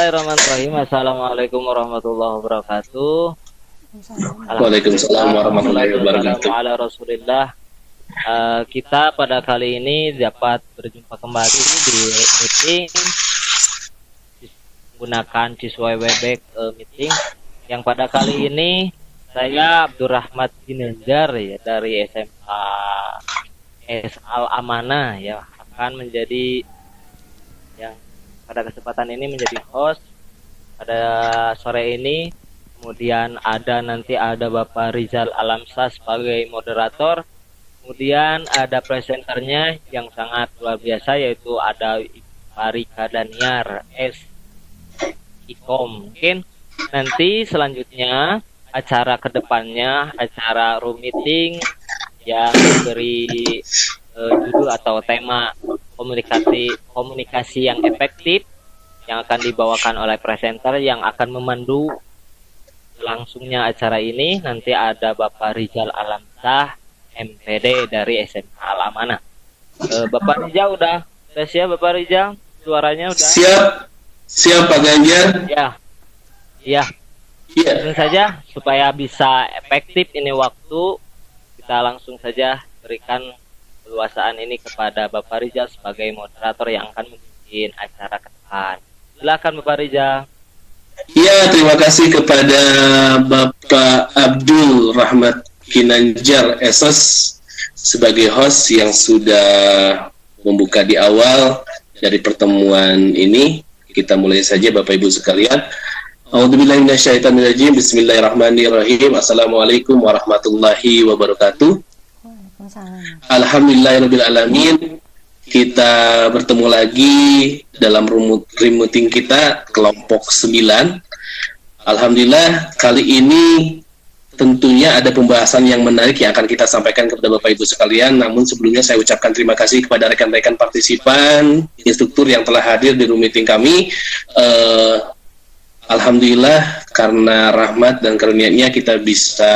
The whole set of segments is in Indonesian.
Bismillahirrahmanirrahim. Assalamualaikum warahmatullahi wabarakatuh. Waalaikumsalam warahmatullahi wabarakatuh. Ala Rasulillah. Kita pada kali ini dapat berjumpa kembali di meeting menggunakan siswa Webex meeting. Yang pada kali ini saya Abdurrahmat Ginanjar ya dari SMA S Al Amanah ya akan menjadi yang pada kesempatan ini menjadi host pada sore ini. Kemudian nanti ada Bapak Rizal Alamsah sebagai moderator. Kemudian ada presenternya yang sangat luar biasa, yaitu ada Farika Daniar S Ikom. Mungkin nanti selanjutnya acara kedepannya, acara room meeting yang diberi judul atau tema komunikasi yang efektif yang akan dibawakan oleh presenter yang akan memandu langsungnya acara ini. Nanti ada Bapak Rizal Alamsah MPD dari SMA Al Amanah. Bapak Rizal udah siap? Bapak Rizal suaranya udah siap Pak Ganjar. Ya langsung saja supaya bisa efektif ini waktu, kita langsung saja berikan keluasaan ini kepada Bapak Rizal sebagai moderator yang akan memimpin acara ke depan. Silakan Bapak Rizal. Ya, terima kasih kepada Bapak Abdul Rahmat Ginanjar SS sebagai host yang sudah membuka di awal dari pertemuan ini. Kita mulai saja Bapak Ibu sekalian. A'udzubillahi minasyaitonirrajim. Bismillahirrahmanirrahim. Assalamualaikum warahmatullahi wabarakatuh. Alhamdulillahirabbil alamin. Kita bertemu lagi dalam meeting kita kelompok 9. Alhamdulillah kali ini tentunya ada pembahasan yang menarik yang akan kita sampaikan kepada Bapak Ibu sekalian. Namun sebelumnya saya ucapkan terima kasih kepada rekan-rekan partisipan, instruktur yang telah hadir di room meeting kami. Alhamdulillah karena rahmat dan karunia-Nya kita bisa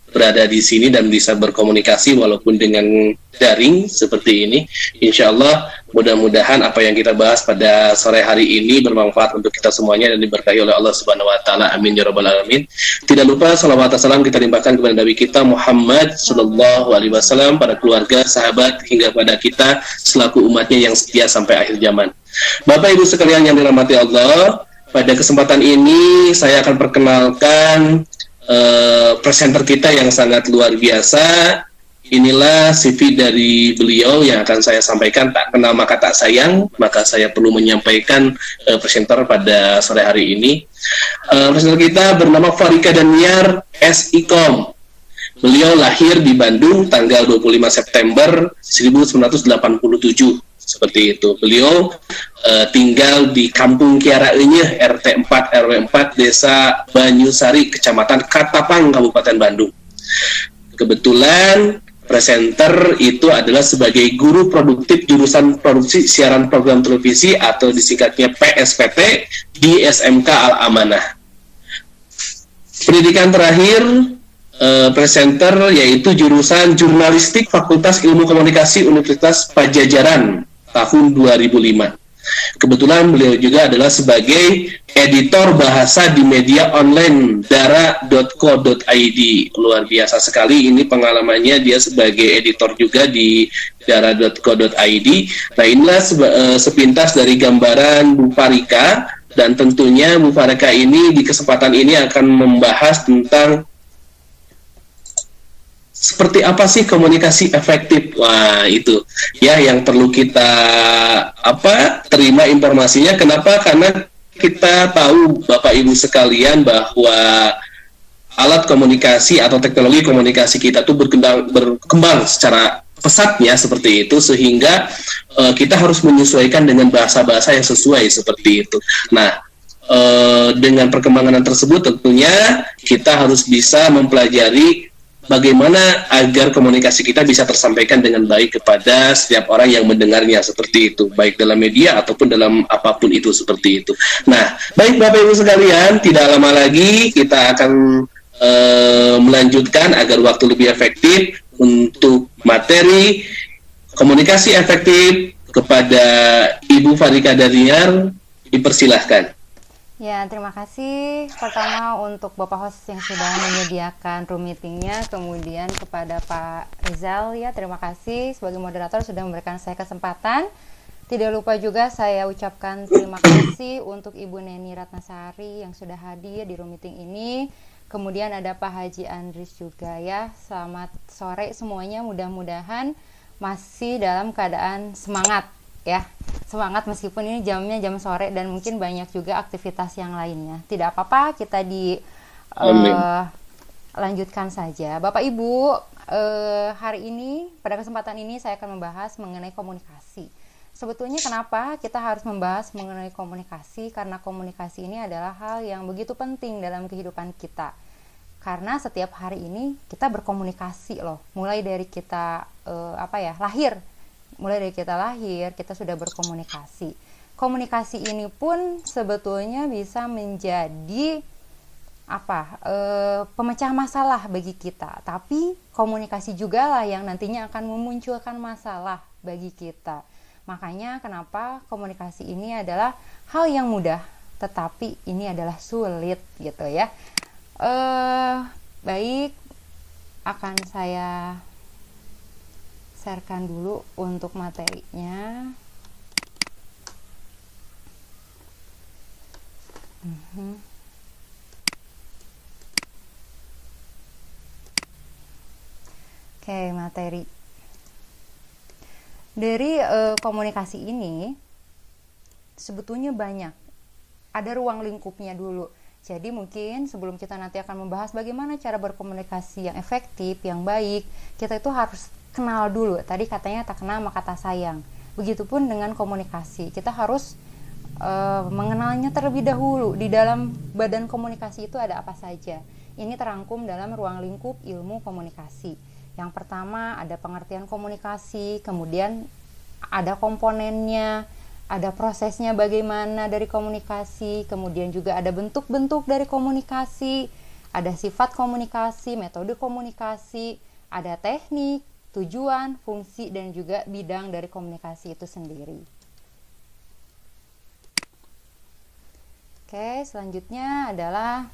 berada di sini dan bisa berkomunikasi walaupun dengan daring seperti ini. Insya Allah mudah-mudahan apa yang kita bahas pada sore hari ini bermanfaat untuk kita semuanya dan diberkahi oleh Allah Subhanahu Wa Taala. Amin ya Rabbal Alamin. Tidak lupa salawat dan salam kita limpahkan kepada Nabi kita Muhammad Sallallahu Alaihi Wasallam, pada keluarga, sahabat hingga pada kita selaku umatnya yang setia sampai akhir zaman. Bapak Ibu sekalian yang dirahmati Allah, pada kesempatan ini saya akan perkenalkan presenter kita yang sangat luar biasa. Inilah CV dari beliau yang akan saya sampaikan. Tak kenal maka tak sayang, maka saya perlu menyampaikan presenter pada sore hari ini. Presenter kita bernama Farika Daniar S Ikom. Beliau lahir di Bandung tanggal 25 September 1987. Seperti itu. Beliau tinggal di Kampung Kiara Enyeh, RT 4 RW 4, Desa Banyusari, Kecamatan Katapang, Kabupaten Bandung. Kebetulan presenter itu adalah sebagai guru produktif jurusan produksi siaran program televisi atau disingkatnya PSPT di SMK Al Amanah. Pendidikan terakhir presenter yaitu jurusan jurnalistik Fakultas Ilmu Komunikasi Universitas Pajajaran tahun 2005. Kebetulan beliau juga adalah sebagai editor bahasa di media online dara.co.id. Luar biasa sekali ini pengalamannya, dia sebagai editor juga di dara.co.id. Nah, inilah sepintas dari gambaran Bu Farika, dan tentunya Bu Farika ini di kesempatan ini akan membahas tentang seperti apa sih komunikasi efektif. Wah, itu ya yang perlu kita terima informasinya. Kenapa? Karena kita tahu Bapak Ibu sekalian bahwa alat komunikasi atau teknologi komunikasi kita tuh berkembang secara pesatnya seperti itu, sehingga kita harus menyesuaikan dengan bahasa-bahasa yang sesuai seperti itu. Nah, dengan perkembangan tersebut tentunya kita harus bisa mempelajari bagaimana agar komunikasi kita bisa tersampaikan dengan baik kepada setiap orang yang mendengarnya seperti itu, baik dalam media ataupun dalam apapun itu seperti itu. Nah, baik Bapak Ibu sekalian, tidak lama lagi kita akan melanjutkan agar waktu lebih efektif untuk materi komunikasi efektif kepada Ibu Farika Daniar. Dipersilahkan. Ya, terima kasih pertama untuk Bapak host yang sudah menyediakan room meetingnya, kemudian kepada Pak Rizal ya, terima kasih sebagai moderator sudah memberikan saya kesempatan. Tidak lupa juga saya ucapkan terima kasih untuk Ibu Neni Ratnasari yang sudah hadir di room meeting ini. Kemudian ada Pak Haji Andris juga ya. Selamat sore semuanya, mudah-mudahan masih dalam keadaan semangat ya. Semangat meskipun ini jamnya jam sore dan mungkin banyak juga aktivitas yang lainnya. Tidak apa-apa, kita lanjutkan saja. Bapak Ibu, hari ini pada kesempatan ini saya akan membahas mengenai komunikasi. Sebetulnya kenapa kita harus membahas mengenai komunikasi? Karena komunikasi ini adalah hal yang begitu penting dalam kehidupan kita. Karena setiap hari ini kita berkomunikasi loh. Mulai dari kita lahir. Mulai dari kita lahir, kita sudah berkomunikasi. Komunikasi ini pun sebetulnya bisa menjadi pemecah masalah bagi kita. Tapi komunikasi juga lah yang nantinya akan memunculkan masalah bagi kita. Makanya kenapa komunikasi ini adalah hal yang mudah, tetapi ini adalah sulit gitu ya. Baik, akan saya sharekan dulu untuk materinya. Oke, materi dari komunikasi ini sebetulnya banyak. Ada ruang lingkupnya dulu. Jadi mungkin sebelum kita nanti akan membahas bagaimana cara berkomunikasi yang efektif, yang baik, kita itu harus kenal dulu. Tadi katanya tak kenal maka tak sayang. Begitupun dengan komunikasi. Kita harus mengenalnya terlebih dahulu. Di dalam badan komunikasi itu ada apa saja. Ini terangkum dalam ruang lingkup ilmu komunikasi. Yang pertama ada pengertian komunikasi, kemudian ada komponennya, ada prosesnya bagaimana dari komunikasi, kemudian juga ada bentuk-bentuk dari komunikasi, ada sifat komunikasi, metode komunikasi, ada teknik, tujuan, fungsi, dan juga bidang dari komunikasi itu sendiri. Oke, selanjutnya adalah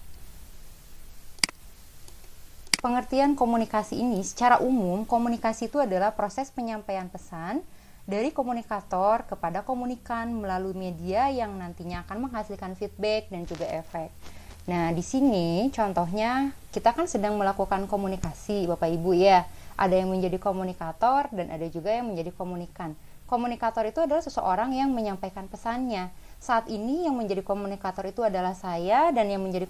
pengertian komunikasi ini. Secara umum, komunikasi itu adalah proses penyampaian pesan dari komunikator kepada komunikan melalui media yang nantinya akan menghasilkan feedback dan juga efek. Nah, di sini contohnya kita kan sedang melakukan komunikasi, Bapak Ibu ya. Ada yang menjadi komunikator dan ada juga yang menjadi komunikan. Komunikator itu adalah seseorang yang menyampaikan pesannya. Saat ini yang menjadi komunikator itu adalah saya dan yang menjadi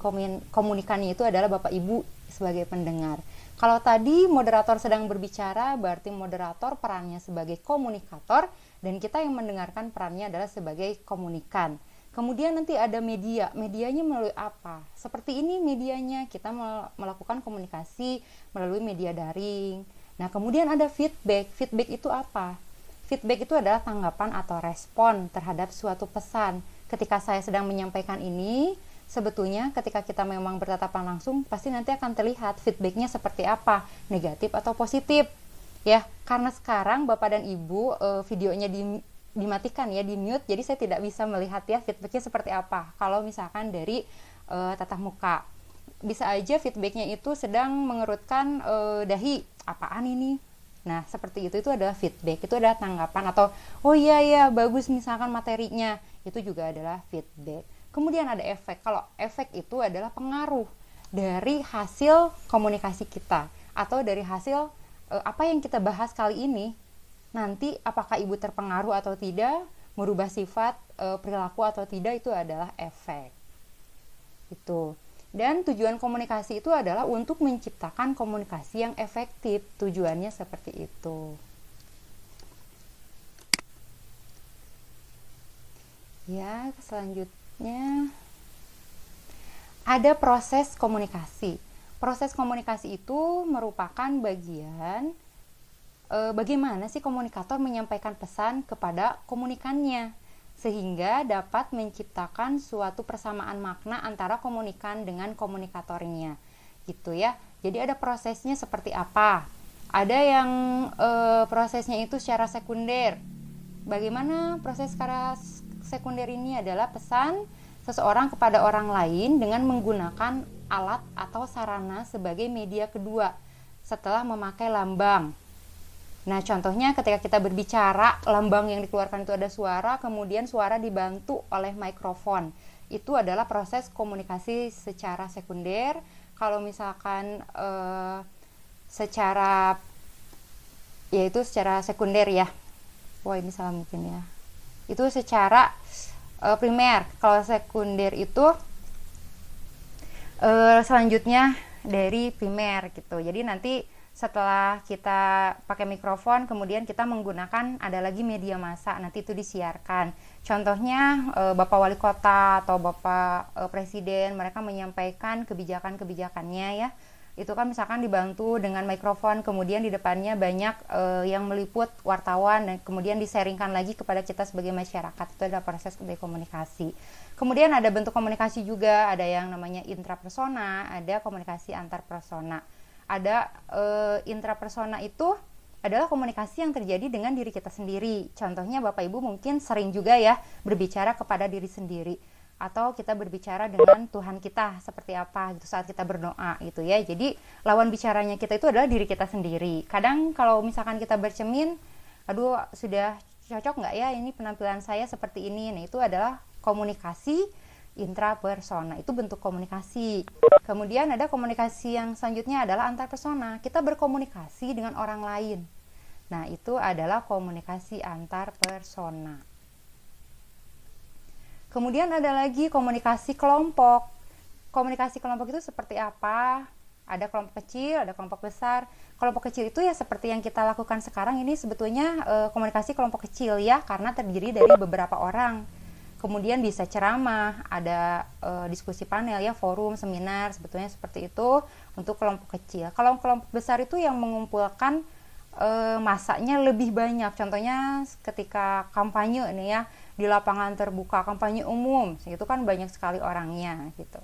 komunikannya itu adalah Bapak Ibu sebagai pendengar. Kalau tadi moderator sedang berbicara, berarti moderator perannya sebagai komunikator dan kita yang mendengarkan perannya adalah sebagai komunikan. Kemudian nanti ada media. Medianya melalui apa? Seperti ini medianya, kita melakukan komunikasi melalui media daring. Nah, kemudian ada feedback. Feedback itu apa? Feedback itu adalah tanggapan atau respon terhadap suatu pesan. Ketika saya sedang menyampaikan ini, sebetulnya ketika kita memang bertatapan langsung, pasti nanti akan terlihat feedbacknya seperti apa, negatif atau positif. Ya, karena sekarang Bapak dan Ibu videonya dimatikan ya, di mute, jadi saya tidak bisa melihat ya feedbacknya seperti apa. Kalau misalkan dari tatap muka, bisa aja feedbacknya itu sedang mengerutkan dahi, apaan ini? Nah, seperti itu adalah feedback, itu adalah tanggapan atau oh iya bagus misalkan materinya, itu juga adalah feedback. Kemudian ada efek. Kalau efek itu adalah pengaruh dari hasil komunikasi kita atau dari hasil apa yang kita bahas kali ini. Nanti apakah Ibu terpengaruh atau tidak, merubah sifat, perilaku atau tidak, itu adalah efek. Itu. Dan tujuan komunikasi itu adalah untuk menciptakan komunikasi yang efektif. Tujuannya seperti itu. Ya, selanjutnya ada proses komunikasi. Proses komunikasi itu merupakan bagian bagaimana sih komunikator menyampaikan pesan kepada komunikannya, sehingga dapat menciptakan suatu persamaan makna antara komunikan dengan komunikatornya, gitu ya. Jadi ada prosesnya seperti apa? Ada yang prosesnya itu secara sekunder. Bagaimana proses secara sekunder ini adalah pesan seseorang kepada orang lain dengan menggunakan alat atau sarana sebagai media kedua setelah memakai lambang. Nah, contohnya ketika kita berbicara, lambang yang dikeluarkan itu ada suara, kemudian suara dibantu oleh mikrofon. Itu adalah proses komunikasi secara sekunder. Kalau misalkan secara sekunder ya. Wah, ini salah mungkin ya. Itu secara primer. Kalau sekunder itu selanjutnya dari primer gitu. Jadi nanti setelah kita pakai mikrofon, kemudian kita menggunakan ada lagi media massa, nanti itu disiarkan. Contohnya Bapak Wali Kota atau Bapak Presiden, mereka menyampaikan kebijakan-kebijakannya ya. Itu kan misalkan dibantu dengan mikrofon, kemudian di depannya banyak yang meliput wartawan, dan kemudian disaringkan lagi kepada kita sebagai masyarakat. Itu adalah proses dari komunikasi. Kemudian ada bentuk komunikasi juga, ada yang namanya intrapersona, ada komunikasi antarpersona. Ada intrapersona itu adalah komunikasi yang terjadi dengan diri kita sendiri. Contohnya Bapak Ibu mungkin sering juga ya berbicara kepada diri sendiri, atau kita berbicara dengan Tuhan kita seperti apa gitu saat kita berdoa gitu ya. Jadi lawan bicaranya kita itu adalah diri kita sendiri. Kadang kalau misalkan kita bercermin, aduh sudah cocok nggak ya ini penampilan saya seperti ini. Nah, itu adalah komunikasi intrapersona, itu bentuk komunikasi. Kemudian ada komunikasi yang selanjutnya adalah antarpersona. Kita berkomunikasi dengan orang lain. Nah, itu adalah komunikasi antarpersona. Kemudian ada lagi komunikasi kelompok. Komunikasi kelompok itu seperti apa? Ada kelompok kecil, ada kelompok besar. Kelompok kecil itu ya seperti yang kita lakukan sekarang ini sebetulnya komunikasi kelompok kecil ya, karena terdiri dari beberapa orang. Kemudian bisa ceramah, ada diskusi panel ya, forum, seminar, sebetulnya seperti itu untuk kelompok kecil. Kalau kelompok besar itu yang mengumpulkan masanya lebih banyak. Contohnya ketika kampanye ini ya, di lapangan terbuka, kampanye umum, itu kan banyak sekali orangnya gitu.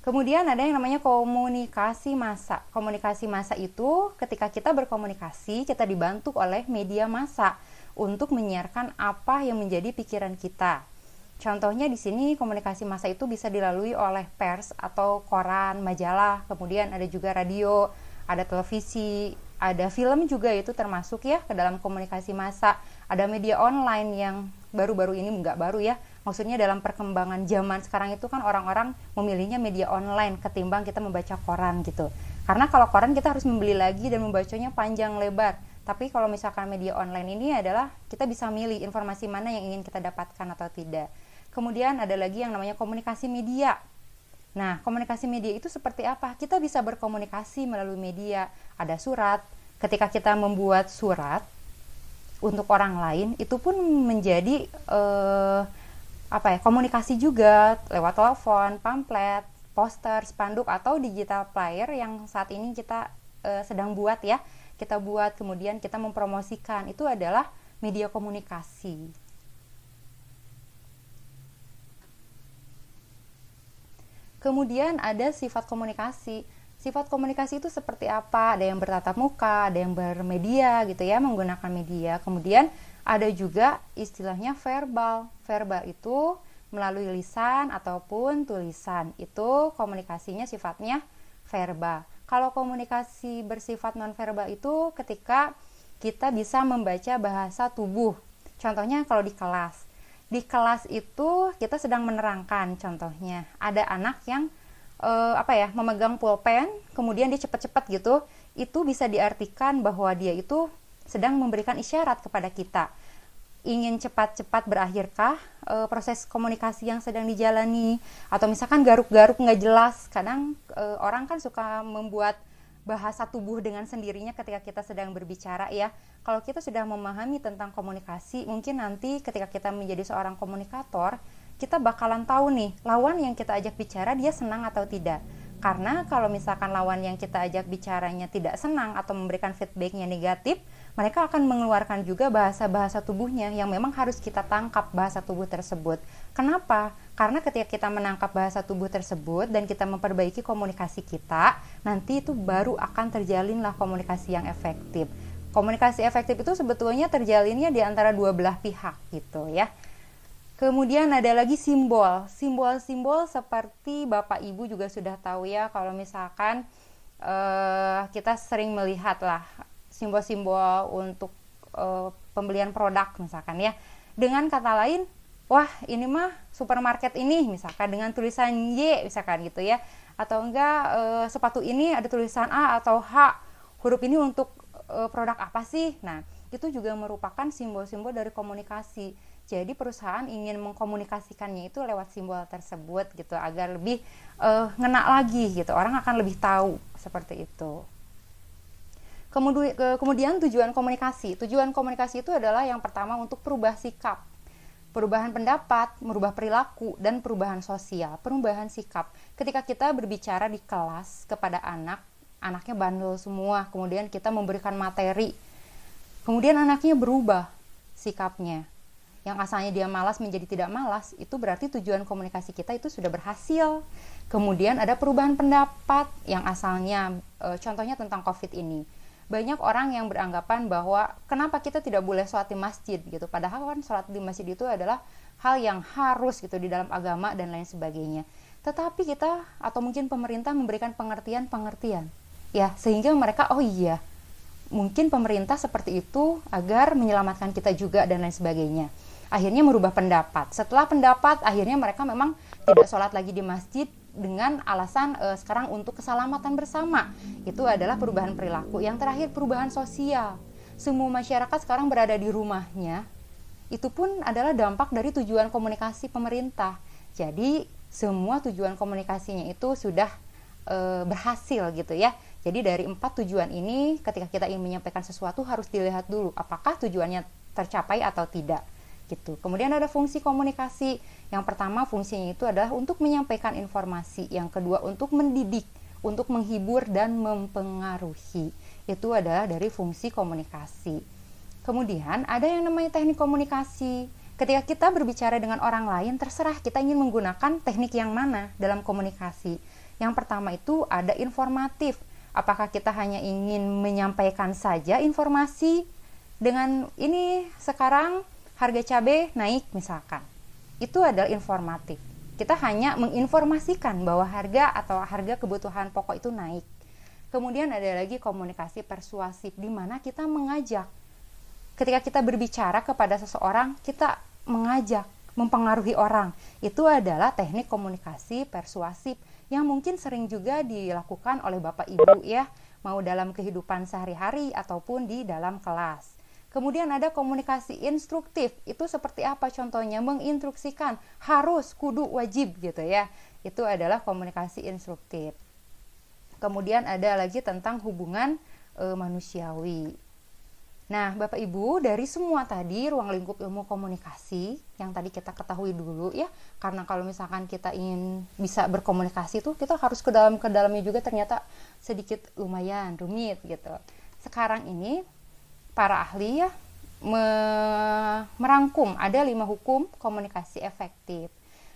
Kemudian ada yang namanya komunikasi massa. Komunikasi massa itu ketika kita berkomunikasi, kita dibantu oleh media massa untuk menyiarkan apa yang menjadi pikiran kita. Contohnya di sini komunikasi massa itu bisa dilalui oleh pers atau koran, majalah, kemudian ada juga radio, ada televisi, ada film juga, itu termasuk ya ke dalam komunikasi massa. Ada media online yang baru-baru ini, enggak baru ya, maksudnya dalam perkembangan zaman sekarang itu kan orang-orang memilihnya media online ketimbang kita membaca koran gitu. Karena kalau koran kita harus membeli lagi dan membacanya panjang lebar. Tapi kalau misalkan media online ini adalah kita bisa milih informasi mana yang ingin kita dapatkan atau tidak. Kemudian ada lagi yang namanya komunikasi media. Nah, komunikasi media itu seperti apa? Kita bisa berkomunikasi melalui media. Ada surat. Ketika kita membuat surat untuk orang lain, itu pun menjadi komunikasi juga lewat telepon, pamflet, poster, spanduk, atau digital player yang saat ini kita sedang buat ya. Kita buat, kemudian kita mempromosikan, itu adalah media komunikasi. Kemudian ada sifat komunikasi. Sifat komunikasi itu seperti apa? Ada yang bertatap muka, ada yang bermedia gitu ya, menggunakan media. Kemudian ada juga istilahnya verbal. Verbal itu melalui lisan ataupun tulisan. Itu komunikasinya sifatnya verbal. Kalau komunikasi bersifat nonverbal itu ketika kita bisa membaca bahasa tubuh. Contohnya kalau di kelas. Di kelas itu kita sedang menerangkan, contohnya ada anak yang memegang pulpen, kemudian dia cepat-cepat gitu. Itu bisa diartikan bahwa dia itu sedang memberikan isyarat kepada kita. Ingin cepat-cepat berakhirkah proses komunikasi yang sedang dijalani, atau misalkan garuk-garuk nggak jelas. Kadang orang kan suka membuat bahasa tubuh dengan sendirinya ketika kita sedang berbicara ya. Kalau kita sudah memahami tentang komunikasi, mungkin nanti ketika kita menjadi seorang komunikator, kita bakalan tahu nih lawan yang kita ajak bicara dia senang atau tidak. Karena kalau misalkan lawan yang kita ajak bicaranya tidak senang atau memberikan feedbacknya negatif, mereka akan mengeluarkan juga bahasa-bahasa tubuhnya yang memang harus kita tangkap bahasa tubuh tersebut. Kenapa? Karena ketika kita menangkap bahasa tubuh tersebut dan kita memperbaiki komunikasi kita, nanti itu baru akan terjalinlah komunikasi yang efektif. Komunikasi efektif itu sebetulnya terjalinnya di antara dua belah pihak gitu ya. Kemudian ada lagi simbol. Simbol-simbol seperti Bapak Ibu juga sudah tahu ya, kalau misalkan kita sering melihat lah simbol-simbol untuk pembelian produk misalkan ya. Dengan kata lain, wah ini mah supermarket ini misalkan dengan tulisan Y misalkan gitu ya. Atau enggak sepatu ini ada tulisan A atau H. Huruf ini untuk produk apa sih? Nah, itu juga merupakan simbol-simbol dari komunikasi. Jadi perusahaan ingin mengkomunikasikannya itu lewat simbol tersebut gitu agar lebih ngena lagi gitu. Orang akan lebih tahu seperti itu. Kemudian tujuan komunikasi. Tujuan komunikasi itu adalah yang pertama untuk perubahan sikap, perubahan pendapat, merubah perilaku, dan perubahan sosial, perubahan sikap. Ketika kita berbicara di kelas kepada anaknya bandel semua, kemudian kita memberikan materi, kemudian anaknya berubah sikapnya. Yang asalnya dia malas menjadi tidak malas, itu berarti tujuan komunikasi kita itu sudah berhasil. Kemudian ada perubahan pendapat yang asalnya, contohnya tentang COVID ini. Banyak orang yang beranggapan bahwa kenapa kita tidak boleh sholat di masjid gitu. Padahal kan sholat di masjid itu adalah hal yang harus gitu di dalam agama dan lain sebagainya. Tetapi kita atau mungkin pemerintah memberikan pengertian. Ya, sehingga mereka oh iya, mungkin pemerintah seperti itu agar menyelamatkan kita juga dan lain sebagainya. Akhirnya merubah pendapat. Setelah pendapat, akhirnya mereka memang tidak sholat lagi di masjid dengan alasan sekarang untuk keselamatan bersama. Itu adalah perubahan perilaku. Yang terakhir perubahan sosial. Semua masyarakat sekarang berada di rumahnya. Itu pun adalah dampak dari tujuan komunikasi pemerintah. Jadi semua tujuan komunikasinya itu sudah berhasil gitu ya. Jadi dari 4 tujuan ini ketika kita ingin menyampaikan sesuatu harus dilihat dulu apakah tujuannya tercapai atau tidak. Gitu. Kemudian ada fungsi komunikasi. Yang pertama fungsinya itu adalah untuk menyampaikan informasi. Yang kedua untuk mendidik, untuk menghibur dan mempengaruhi. Itu adalah dari fungsi komunikasi. Kemudian ada yang namanya teknik komunikasi. Ketika kita berbicara dengan orang lain, terserah kita ingin menggunakan teknik yang mana dalam komunikasi. Yang pertama itu ada informatif. Apakah kita hanya ingin menyampaikan saja informasi dengan ini sekarang harga cabai naik misalkan, itu adalah informatif. Kita hanya menginformasikan bahwa harga atau harga kebutuhan pokok itu naik. Kemudian ada lagi komunikasi persuasif, di mana kita mengajak. Ketika kita berbicara kepada seseorang, kita mengajak, mempengaruhi orang. Itu adalah teknik komunikasi persuasif yang mungkin sering juga dilakukan oleh Bapak Ibu ya, mau dalam kehidupan sehari-hari ataupun di dalam kelas. Kemudian ada komunikasi instruktif. Itu seperti apa contohnya? Menginstruksikan, harus, kudu, wajib gitu ya. Itu adalah komunikasi instruktif. Kemudian ada lagi tentang hubungan manusiawi. Nah, Bapak Ibu, dari semua tadi ruang lingkup ilmu komunikasi yang tadi kita ketahui dulu ya. Karena kalau misalkan kita ingin bisa berkomunikasi tuh kita harus ke dalamnya juga ternyata sedikit lumayan rumit gitu. Sekarang ini para ahli ya merangkum ada 5 hukum komunikasi efektif.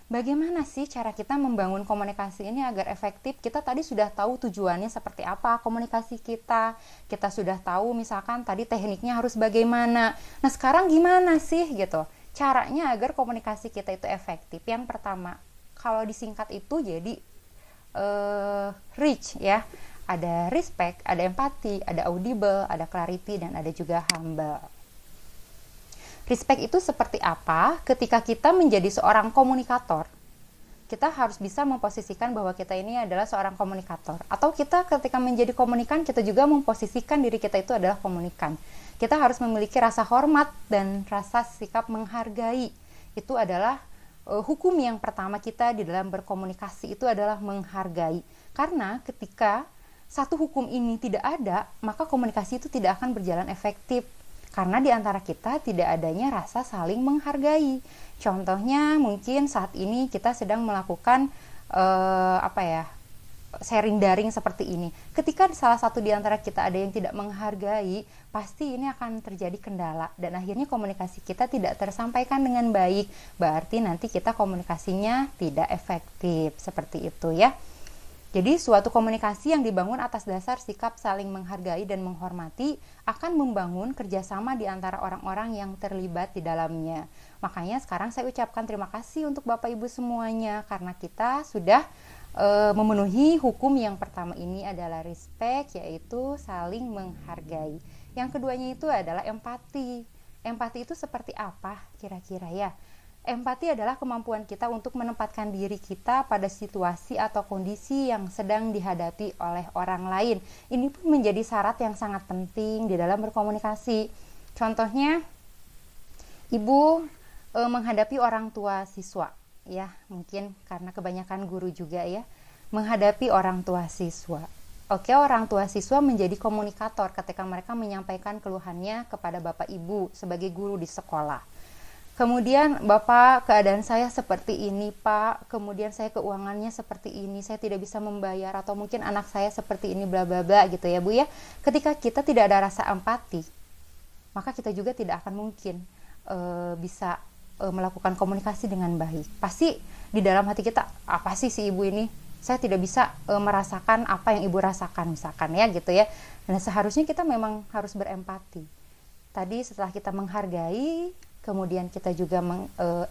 Bagaimana sih cara kita membangun komunikasi ini agar efektif? Kita tadi sudah tahu tujuannya seperti apa komunikasi kita. Kita sudah tahu misalkan tadi tekniknya harus bagaimana. Nah sekarang gimana sih gitu caranya agar komunikasi kita itu efektif? Yang pertama, kalau disingkat itu jadi reach ya. Ada respect, ada empati, ada audible, ada clarity, dan ada juga humble. Respect itu seperti apa? Ketika kita menjadi seorang komunikator, kita harus bisa memposisikan bahwa kita ini adalah seorang komunikator. Atau kita ketika menjadi komunikan, kita juga memposisikan diri kita itu adalah komunikan. Kita harus memiliki rasa hormat dan rasa sikap menghargai. Itu adalah hukum yang pertama kita di dalam berkomunikasi, itu adalah menghargai. Karena ketika satu hukum ini tidak ada, maka komunikasi itu tidak akan berjalan efektif. Karena di antara kita tidak adanya rasa saling menghargai. Contohnya mungkin saat ini kita sedang melakukan sharing daring seperti ini. Ketika salah satu di antara kita ada yang tidak menghargai, pasti ini akan terjadi kendala dan akhirnya komunikasi kita tidak tersampaikan dengan baik. Berarti nanti kita komunikasinya tidak efektif. Seperti itu ya. Jadi suatu komunikasi yang dibangun atas dasar sikap saling menghargai dan menghormati akan membangun kerjasama di antara orang-orang yang terlibat di dalamnya. Makanya sekarang saya ucapkan terima kasih untuk Bapak Ibu semuanya, karena kita sudah memenuhi hukum yang pertama ini adalah respect, yaitu saling menghargai. Yang keduanya itu adalah empati. Empati itu seperti apa kira-kira ya? Empati adalah kemampuan kita untuk menempatkan diri kita pada situasi atau kondisi yang sedang dihadapi oleh orang lain. Ini pun menjadi syarat yang sangat penting di dalam berkomunikasi. Contohnya, ibu menghadapi orang tua siswa, ya mungkin karena kebanyakan guru juga ya, menghadapi orang tua siswa. Oke, orang tua siswa menjadi komunikator ketika mereka menyampaikan keluhannya kepada Bapak Ibu sebagai guru di sekolah. Kemudian, Bapak, keadaan saya seperti ini, Pak. Kemudian saya keuangannya seperti ini, saya tidak bisa membayar, atau mungkin anak saya seperti ini, bla bla bla gitu ya, Bu ya. Ketika kita tidak ada rasa empati, maka kita juga tidak akan mungkin bisa melakukan komunikasi dengan baik. Pasti di dalam hati kita, apa sih si ibu ini? Saya tidak bisa merasakan apa yang ibu rasakan, misalkan ya gitu ya. Nah, seharusnya kita memang harus berempati. Tadi setelah kita menghargai, kemudian kita juga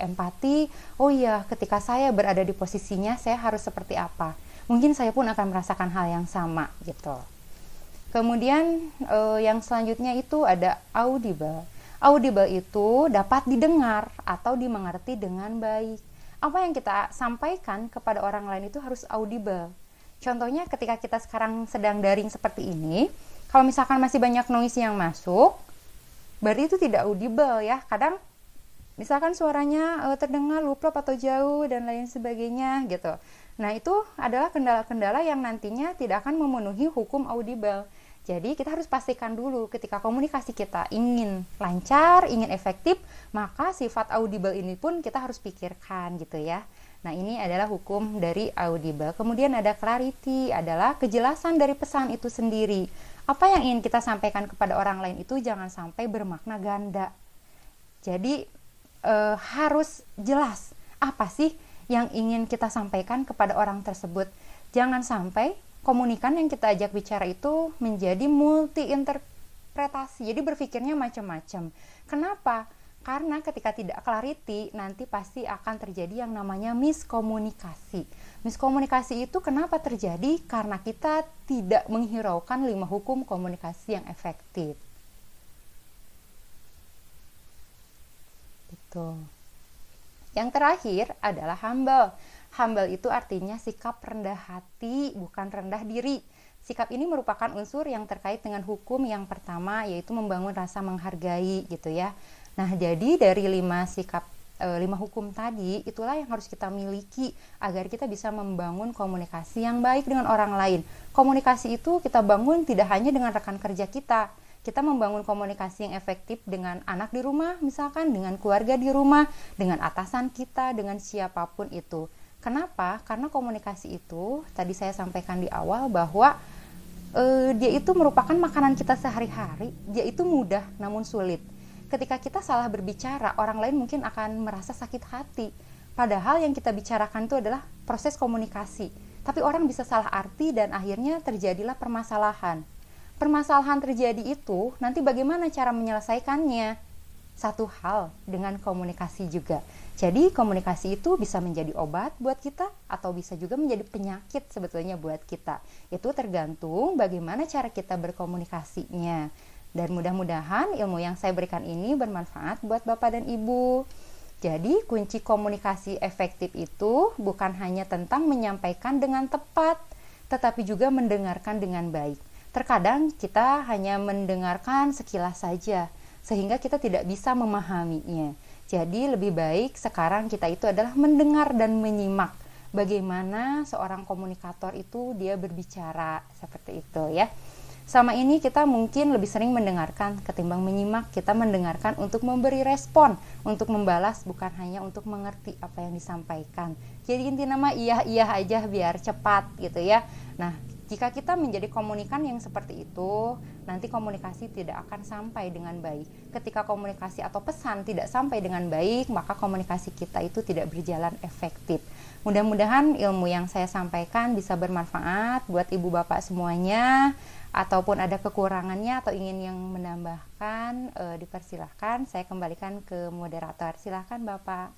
empati. Oh iya, ketika saya berada di posisinya, saya harus seperti apa? Mungkin saya pun akan merasakan hal yang sama gitu. Kemudian yang selanjutnya itu ada audible. Audible itu dapat didengar atau dimengerti dengan baik. Apa yang kita sampaikan kepada orang lain itu harus audible. Contohnya ketika kita sekarang sedang daring seperti ini, kalau misalkan masih banyak noise yang masuk, berarti itu tidak audible ya. Kadang misalkan suaranya terdengar luplop atau jauh dan lain sebagainya gitu. Nah, itu adalah kendala-kendala yang nantinya tidak akan memenuhi hukum audible. Jadi kita harus pastikan dulu ketika komunikasi kita ingin lancar, ingin efektif, maka sifat audible ini pun kita harus pikirkan gitu ya. Nah, ini adalah hukum dari audible. Kemudian ada clarity, adalah kejelasan dari pesan itu sendiri. Apa yang ingin kita sampaikan kepada orang lain itu jangan sampai bermakna ganda. Jadi harus jelas apa sih yang ingin kita sampaikan kepada orang tersebut. Jangan sampai komunikan yang kita ajak bicara itu menjadi multi interpretasi. Jadi berpikirnya macam-macam. Kenapa? Karena ketika tidak clarity, nanti pasti akan terjadi yang namanya miskomunikasi. Miskomunikasi itu kenapa terjadi? Karena kita tidak menghiraukan 5 hukum komunikasi yang efektif. Gitu. Yang terakhir adalah humble. Humble itu artinya sikap rendah hati, bukan rendah diri. Sikap ini merupakan unsur yang terkait dengan hukum yang pertama, yaitu membangun rasa menghargai gitu ya. Nah, jadi dari 5 hukum tadi, itulah yang harus kita miliki agar kita bisa membangun komunikasi yang baik dengan orang lain. Komunikasi itu kita bangun tidak hanya dengan rekan kerja kita. Kita membangun komunikasi yang efektif dengan anak di rumah, misalkan dengan keluarga di rumah, dengan atasan kita, dengan siapapun itu. Kenapa? Karena komunikasi itu, tadi saya sampaikan di awal bahwa dia itu merupakan makanan kita sehari-hari. Dia itu mudah namun sulit. Ketika kita salah berbicara, orang lain mungkin akan merasa sakit hati. Padahal yang kita bicarakan itu adalah proses komunikasi. Tapi orang bisa salah arti dan akhirnya terjadilah permasalahan. Permasalahan terjadi itu, nanti bagaimana cara menyelesaikannya? Satu hal dengan komunikasi juga. Jadi komunikasi itu bisa menjadi obat buat kita atau bisa juga menjadi penyakit sebetulnya buat kita. Itu tergantung bagaimana cara kita berkomunikasinya. Dan mudah-mudahan ilmu yang saya berikan ini bermanfaat buat Bapak dan Ibu. Jadi kunci komunikasi efektif itu bukan hanya tentang menyampaikan dengan tepat, tetapi juga mendengarkan dengan baik. Terkadang kita hanya mendengarkan sekilas saja, sehingga kita tidak bisa memahaminya. Jadi lebih baik sekarang kita itu adalah mendengar dan menyimak bagaimana seorang komunikator itu dia berbicara, seperti itu ya. Sama ini kita mungkin lebih sering mendengarkan ketimbang menyimak. Kita mendengarkan untuk memberi respon, untuk membalas, bukan hanya untuk mengerti apa yang disampaikan. Jadi inti nama iya aja biar cepat gitu ya. Nah, Jika kita menjadi komunikan yang seperti itu, nanti komunikasi tidak akan sampai dengan baik. Ketika komunikasi atau pesan tidak sampai dengan baik, maka komunikasi kita itu tidak berjalan efektif. Mudah-mudahan ilmu yang saya sampaikan bisa bermanfaat buat ibu bapak semuanya. Ataupun ada kekurangannya atau ingin yang menambahkan, dipersilahkan. Saya kembalikan ke moderator. Silahkan Bapak.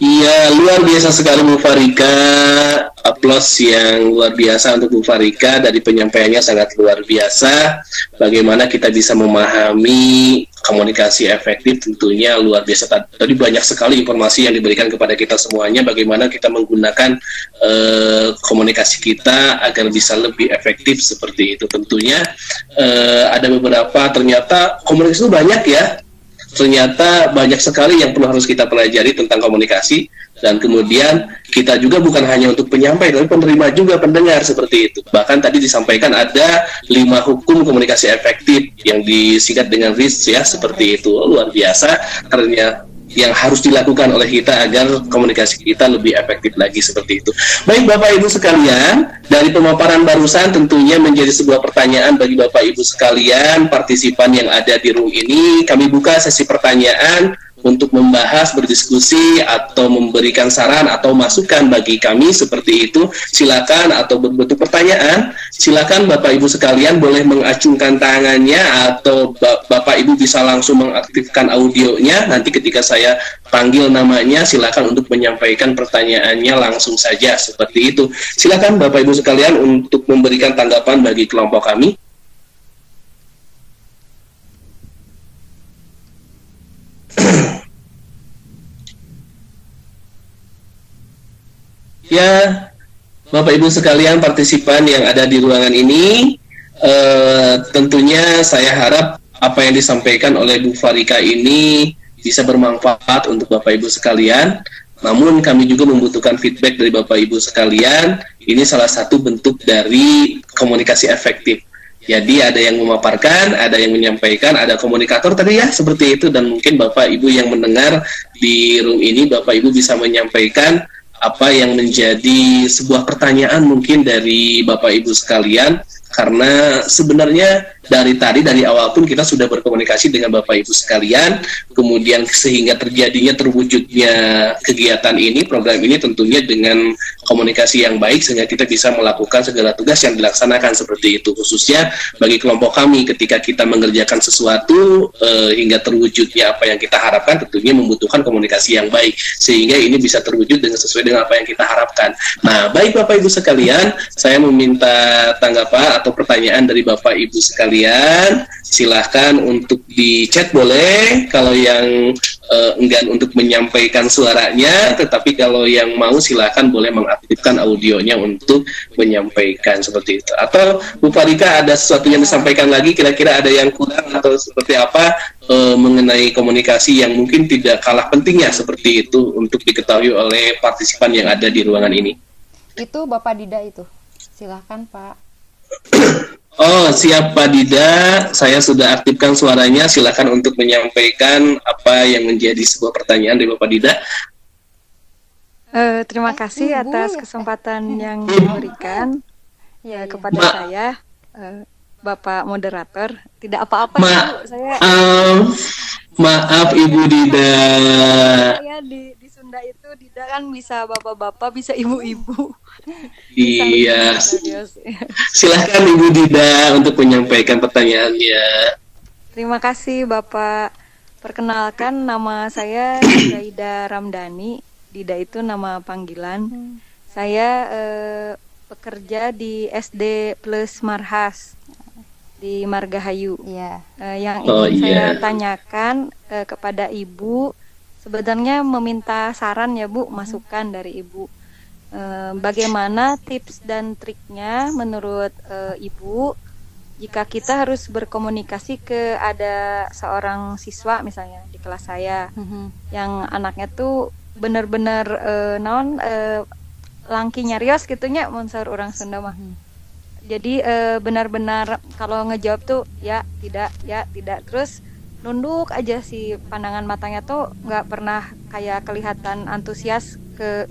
Iya, luar biasa sekali Bu Farika. Aplaus yang luar biasa untuk Bu Farika, dari penyampaiannya sangat luar biasa. Bagaimana kita bisa memahami komunikasi efektif, tentunya luar biasa. Tadi banyak sekali informasi yang diberikan kepada kita semuanya, bagaimana kita menggunakan komunikasi kita agar bisa lebih efektif seperti itu. Tentunya ada beberapa, ternyata komunikasi itu banyak ya. Ternyata banyak sekali yang perlu harus kita pelajari tentang komunikasi, dan kemudian kita juga bukan hanya untuk penyampai, tapi penerima juga, pendengar, seperti itu. Bahkan tadi disampaikan ada 5 hukum komunikasi efektif yang disingkat dengan RIS ya, seperti itu. Luar biasa, ternyata yang harus dilakukan oleh kita agar komunikasi kita lebih efektif lagi, seperti itu. Baik Bapak Ibu sekalian, dari pemaparan barusan tentunya menjadi sebuah pertanyaan bagi Bapak Ibu sekalian, partisipan yang ada di room ini. Kami buka sesi pertanyaan untuk membahas, berdiskusi, atau memberikan saran atau masukan bagi kami, seperti itu. Silakan, atau berbentuk pertanyaan, silakan Bapak Ibu sekalian boleh mengacungkan tangannya, atau Bapak Ibu bisa langsung mengaktifkan audionya. Nanti ketika saya panggil namanya, silakan untuk menyampaikan pertanyaannya langsung saja, seperti itu. Silakan Bapak Ibu sekalian untuk memberikan tanggapan bagi kelompok kami. Ya, Bapak Ibu sekalian, partisipan yang ada di ruangan ini, tentunya saya harap apa yang disampaikan oleh Bu Farika ini bisa bermanfaat untuk Bapak Ibu sekalian. Namun kami juga membutuhkan feedback dari Bapak Ibu sekalian. Ini salah satu bentuk dari komunikasi efektif. Jadi ada yang memaparkan, ada yang menyampaikan, ada komunikator tadi ya, seperti itu. Dan mungkin Bapak Ibu yang mendengar di room ini, Bapak Ibu bisa menyampaikan apa yang menjadi sebuah pertanyaan mungkin dari Bapak Ibu sekalian, karena sebenarnya dari awal pun kita sudah berkomunikasi dengan Bapak Ibu sekalian, kemudian sehingga terwujudnya kegiatan ini, program ini tentunya dengan komunikasi yang baik, sehingga kita bisa melakukan segala tugas yang dilaksanakan, seperti itu. Khususnya bagi kelompok kami, ketika kita mengerjakan sesuatu hingga terwujudnya apa yang kita harapkan, tentunya membutuhkan komunikasi yang baik, sehingga ini bisa terwujud dengan sesuai dengan apa yang kita harapkan. Nah, baik Bapak Ibu sekalian, saya meminta tanggapan atau pertanyaan dari Bapak Ibu sekalian. Silahkan untuk di chat boleh, kalau yang enggan untuk menyampaikan suaranya, tetapi kalau yang mau silahkan boleh mengaktifkan audionya untuk menyampaikan, seperti itu. Atau Bu Farika ada sesuatu yang disampaikan lagi, kira-kira ada yang kurang atau seperti apa mengenai komunikasi yang mungkin tidak kalah pentingnya, seperti itu, untuk diketahui oleh partisipan yang ada di ruangan ini. Itu Bapak Dida itu. Silahkan Pak. Oh, siap Pak Dida, saya sudah aktifkan suaranya. Silakan untuk menyampaikan apa yang menjadi sebuah pertanyaan dari Bapak Dida. Terima kasih atas kesempatan yang diberikan kepada saya, Bapak moderator. Tidak apa-apa, Ibu. Maaf Ibu Dida. Saya di Sunda itu Dida kan bisa bapak-bapak, bisa ibu-ibu. Iya. Silahkan Ibu Dida untuk menyampaikan pertanyaannya. Terima kasih Bapak. Perkenalkan, nama saya Zaida Ramdhani. Dida itu nama panggilan. Saya bekerja di SD Plus Marhas di Margahayu. Yang ingin saya tanyakan kepada Ibu, sebenarnya meminta saran ya Bu, masukan dari Ibu. Bagaimana tips dan triknya menurut Ibu jika kita harus berkomunikasi ke ada seorang siswa misalnya di kelas saya yang anaknya tuh benar-benar langki nyarios gitunya monsor orang Sunda mah. Jadi benar-benar kalau ngejawab tuh ya tidak terus nunduk aja, si pandangan matanya tuh nggak pernah kayak kelihatan antusias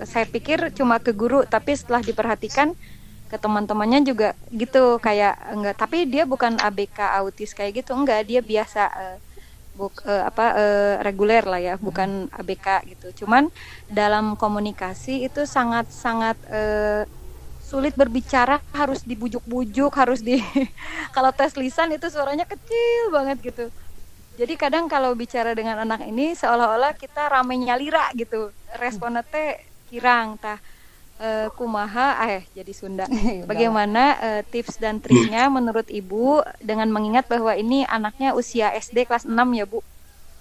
saya pikir cuma ke guru, tapi setelah diperhatikan ke teman-temannya juga gitu, kayak enggak, tapi dia bukan ABK autis kayak gitu, enggak, dia biasa reguler lah ya, bukan ABK gitu. Cuman dalam komunikasi itu sangat-sangat sulit berbicara, harus dibujuk-bujuk, harus di kalau tes lisan itu suaranya kecil banget gitu. Jadi kadang kalau bicara dengan anak ini seolah-olah kita ramenya lira gitu. Responnya teh kirang tah kumaha jadi Sunda. Bagaimana tips dan triknya menurut Ibu dengan mengingat bahwa ini anaknya usia SD kelas 6 ya, Bu.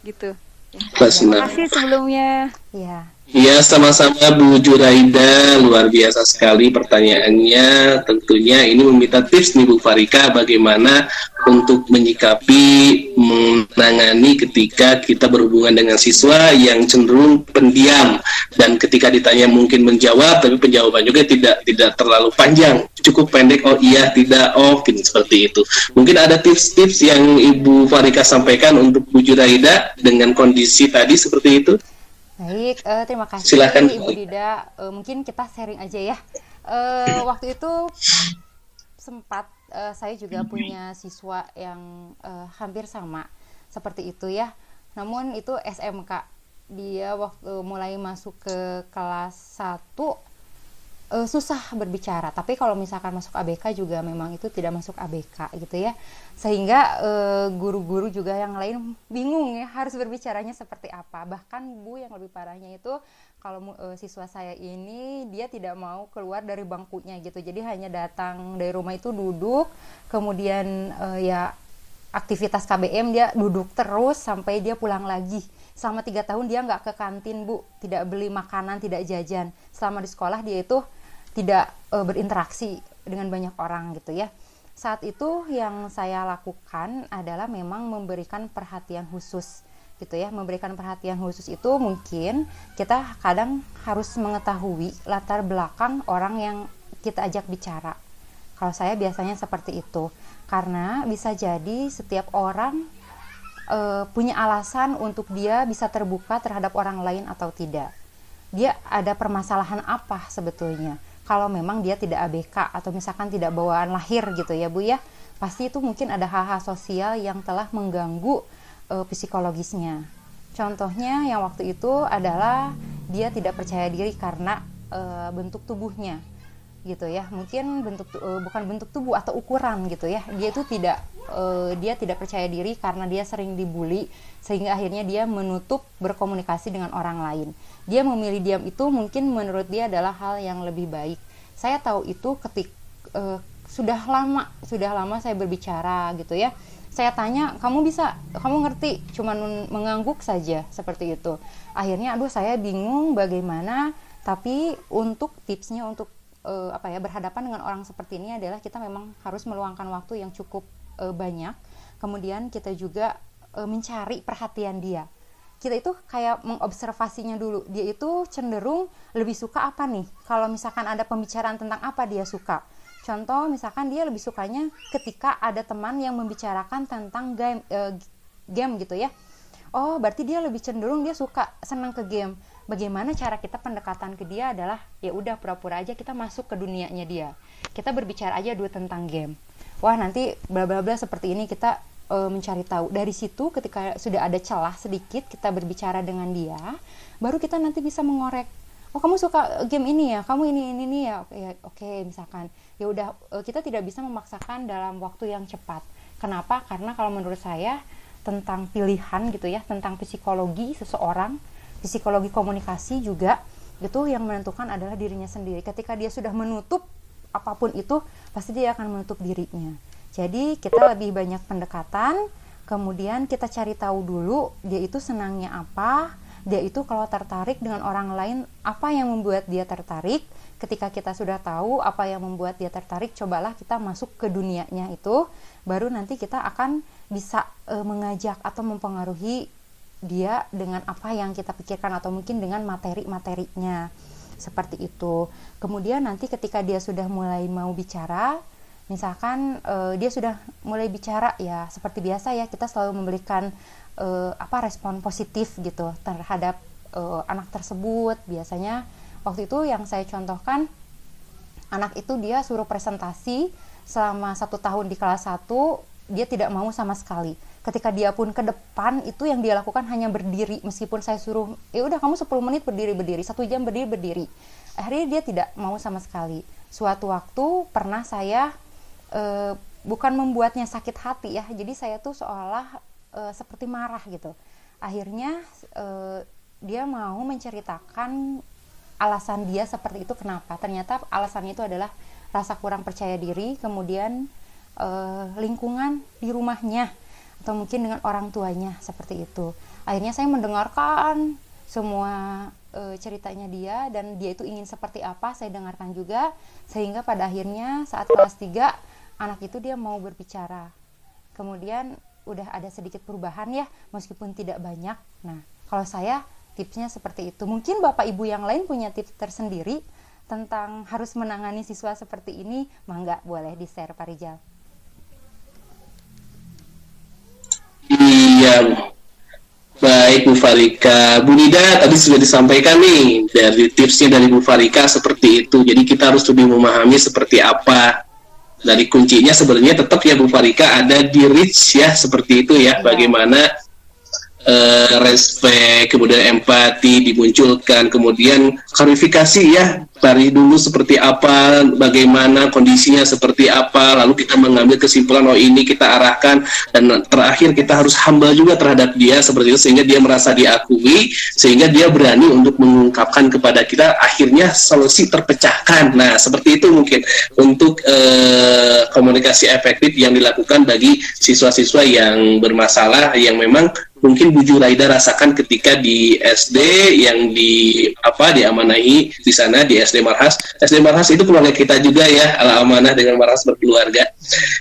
Gitu. Ya. Terima kasih sebelumnya. Iya. Ya, sama-sama Bu Juraida, luar biasa sekali pertanyaannya. Tentunya ini meminta tips nih Bu Farika, bagaimana untuk menyikapi, menangani ketika kita berhubungan dengan siswa yang cenderung pendiam, dan ketika ditanya mungkin menjawab, tapi penjawaban juga tidak terlalu panjang, cukup pendek, oh iya, tidak, oh, mungkin seperti itu. Mungkin ada tips-tips yang Ibu Farika sampaikan untuk Bu Juraida dengan kondisi tadi seperti itu? Baik, terima kasih. Silakan Ibu Dida. Mungkin kita sharing aja ya. Waktu itu sempat saya juga punya siswa yang hampir sama seperti itu ya. Namun itu SMK. Dia waktu mulai masuk ke kelas 1 susah berbicara, tapi kalau misalkan masuk ABK juga memang itu tidak masuk ABK gitu ya, sehingga guru-guru juga yang lain bingung ya harus berbicaranya seperti apa. Bahkan Bu, yang lebih parahnya itu kalau siswa saya ini dia tidak mau keluar dari bangkunya gitu, jadi hanya datang dari rumah itu duduk, kemudian ya aktivitas KBM dia duduk terus sampai dia pulang lagi. Selama 3 tahun dia nggak ke kantin, Bu, tidak beli makanan, tidak jajan. Selama di sekolah dia itu tidak berinteraksi dengan banyak orang gitu ya. Saat itu yang saya lakukan adalah memang memberikan perhatian khusus gitu ya. Memberikan perhatian khusus itu mungkin kita kadang harus mengetahui latar belakang orang yang kita ajak bicara. Kalau saya biasanya seperti itu, karena bisa jadi setiap orang punya alasan untuk dia bisa terbuka terhadap orang lain atau tidak. Dia ada permasalahan apa sebetulnya. Kalau memang dia tidak ABK atau misalkan tidak bawaan lahir gitu ya Bu ya, pasti itu mungkin ada hal-hal sosial yang telah mengganggu psikologisnya. Contohnya yang waktu itu adalah dia tidak percaya diri karena bentuk tubuhnya gitu ya, mungkin bukan bentuk tubuh atau ukuran gitu ya, dia itu dia tidak percaya diri karena dia sering dibully, sehingga akhirnya dia menutup berkomunikasi dengan orang lain. Dia memilih diam itu mungkin menurut dia adalah hal yang lebih baik. Saya tahu itu sudah lama saya berbicara gitu ya. Saya tanya, kamu ngerti, cuman mengangguk saja seperti itu. Akhirnya saya bingung bagaimana, tapi untuk tipsnya untuk berhadapan dengan orang seperti ini adalah kita memang harus meluangkan waktu yang cukup banyak. Kemudian kita juga mencari perhatian dia. Kita itu kayak mengobservasinya dulu. Dia itu cenderung lebih suka apa nih? Kalau misalkan ada pembicaraan tentang apa dia suka. Contoh misalkan dia lebih sukanya ketika ada teman yang membicarakan tentang game gitu ya. Oh, berarti dia lebih cenderung dia senang ke game. Bagaimana cara kita pendekatan ke dia adalah ya udah pura-pura aja kita masuk ke dunianya dia. Kita berbicara aja dulu tentang game. Wah, nanti bla bla bla seperti ini, kita mencari tahu. Dari situ ketika sudah ada celah sedikit kita berbicara dengan dia, baru kita nanti bisa mengorek. Oh, kamu suka game ini ya, kamu ini ya. Oke, misalkan. Ya udah, kita tidak bisa memaksakan dalam waktu yang cepat. Kenapa? Karena kalau menurut saya tentang pilihan gitu ya, tentang psikologi seseorang, psikologi komunikasi juga, itu yang menentukan adalah dirinya sendiri. Ketika dia sudah menutup apapun itu, pasti dia akan menutup dirinya. Jadi kita lebih banyak pendekatan, kemudian kita cari tahu dulu dia itu senangnya apa, dia itu kalau tertarik dengan orang lain, apa yang membuat dia tertarik. Ketika kita sudah tahu apa yang membuat dia tertarik, cobalah kita masuk ke dunianya itu, baru nanti kita akan bisa mengajak atau mempengaruhi dia dengan apa yang kita pikirkan atau mungkin dengan materi-materinya seperti itu. Kemudian nanti ketika dia sudah mulai mau bicara, misalkan dia sudah mulai bicara ya seperti biasa ya, kita selalu memberikan respon positif gitu terhadap anak tersebut. Biasanya Waktu itu yang saya contohkan, anak itu dia suruh presentasi selama 1 tahun di kelas 1, dia tidak mau sama sekali. Ketika dia pun ke depan, itu yang dia lakukan hanya berdiri, meskipun saya suruh, ya udah kamu 10 menit berdiri, 1 jam berdiri. Akhirnya dia tidak mau sama sekali. Suatu waktu pernah saya bukan membuatnya sakit hati ya, jadi saya tuh seolah seperti marah gitu. Akhirnya dia mau menceritakan alasan dia seperti itu kenapa. Ternyata alasannya itu adalah rasa kurang percaya diri, kemudian lingkungan di rumahnya atau mungkin dengan orang tuanya seperti itu. Akhirnya saya mendengarkan semua ceritanya dia, dan dia itu ingin seperti apa saya dengarkan juga, sehingga pada akhirnya saat kelas 3 anak itu dia mau berbicara. Kemudian udah ada sedikit perubahan ya, meskipun tidak banyak. Nah, kalau saya tipsnya seperti itu. Mungkin Bapak Ibu yang lain punya tips tersendiri tentang harus menangani siswa seperti ini, mangga boleh di-share Pak Rijal. Iya, baik Bu Farika. Bu Nida tadi sudah disampaikan nih dari tipsnya dari Bu Farika seperti itu. Jadi kita harus lebih memahami seperti apa. Dari kuncinya sebenarnya tetap ya Bu Farika ada di reach ya, seperti itu ya. Bagaimana respect, kemudian empati dimunculkan, kemudian klarifikasi ya, dari dulu seperti apa, bagaimana kondisinya seperti apa, lalu kita mengambil kesimpulan, oh ini kita arahkan, dan terakhir kita harus humble juga terhadap dia seperti itu, sehingga dia merasa diakui, sehingga dia berani untuk mengungkapkan kepada kita, akhirnya solusi terpecahkan. Nah seperti itu mungkin untuk komunikasi efektif yang dilakukan bagi siswa-siswa yang bermasalah, yang memang mungkin Bu Juraida rasakan ketika di SD yang diamanahi di sana di SD Marhas. SD Marhas itu keluarga kita juga ya, ala amanah dengan Marhas berkeluarga.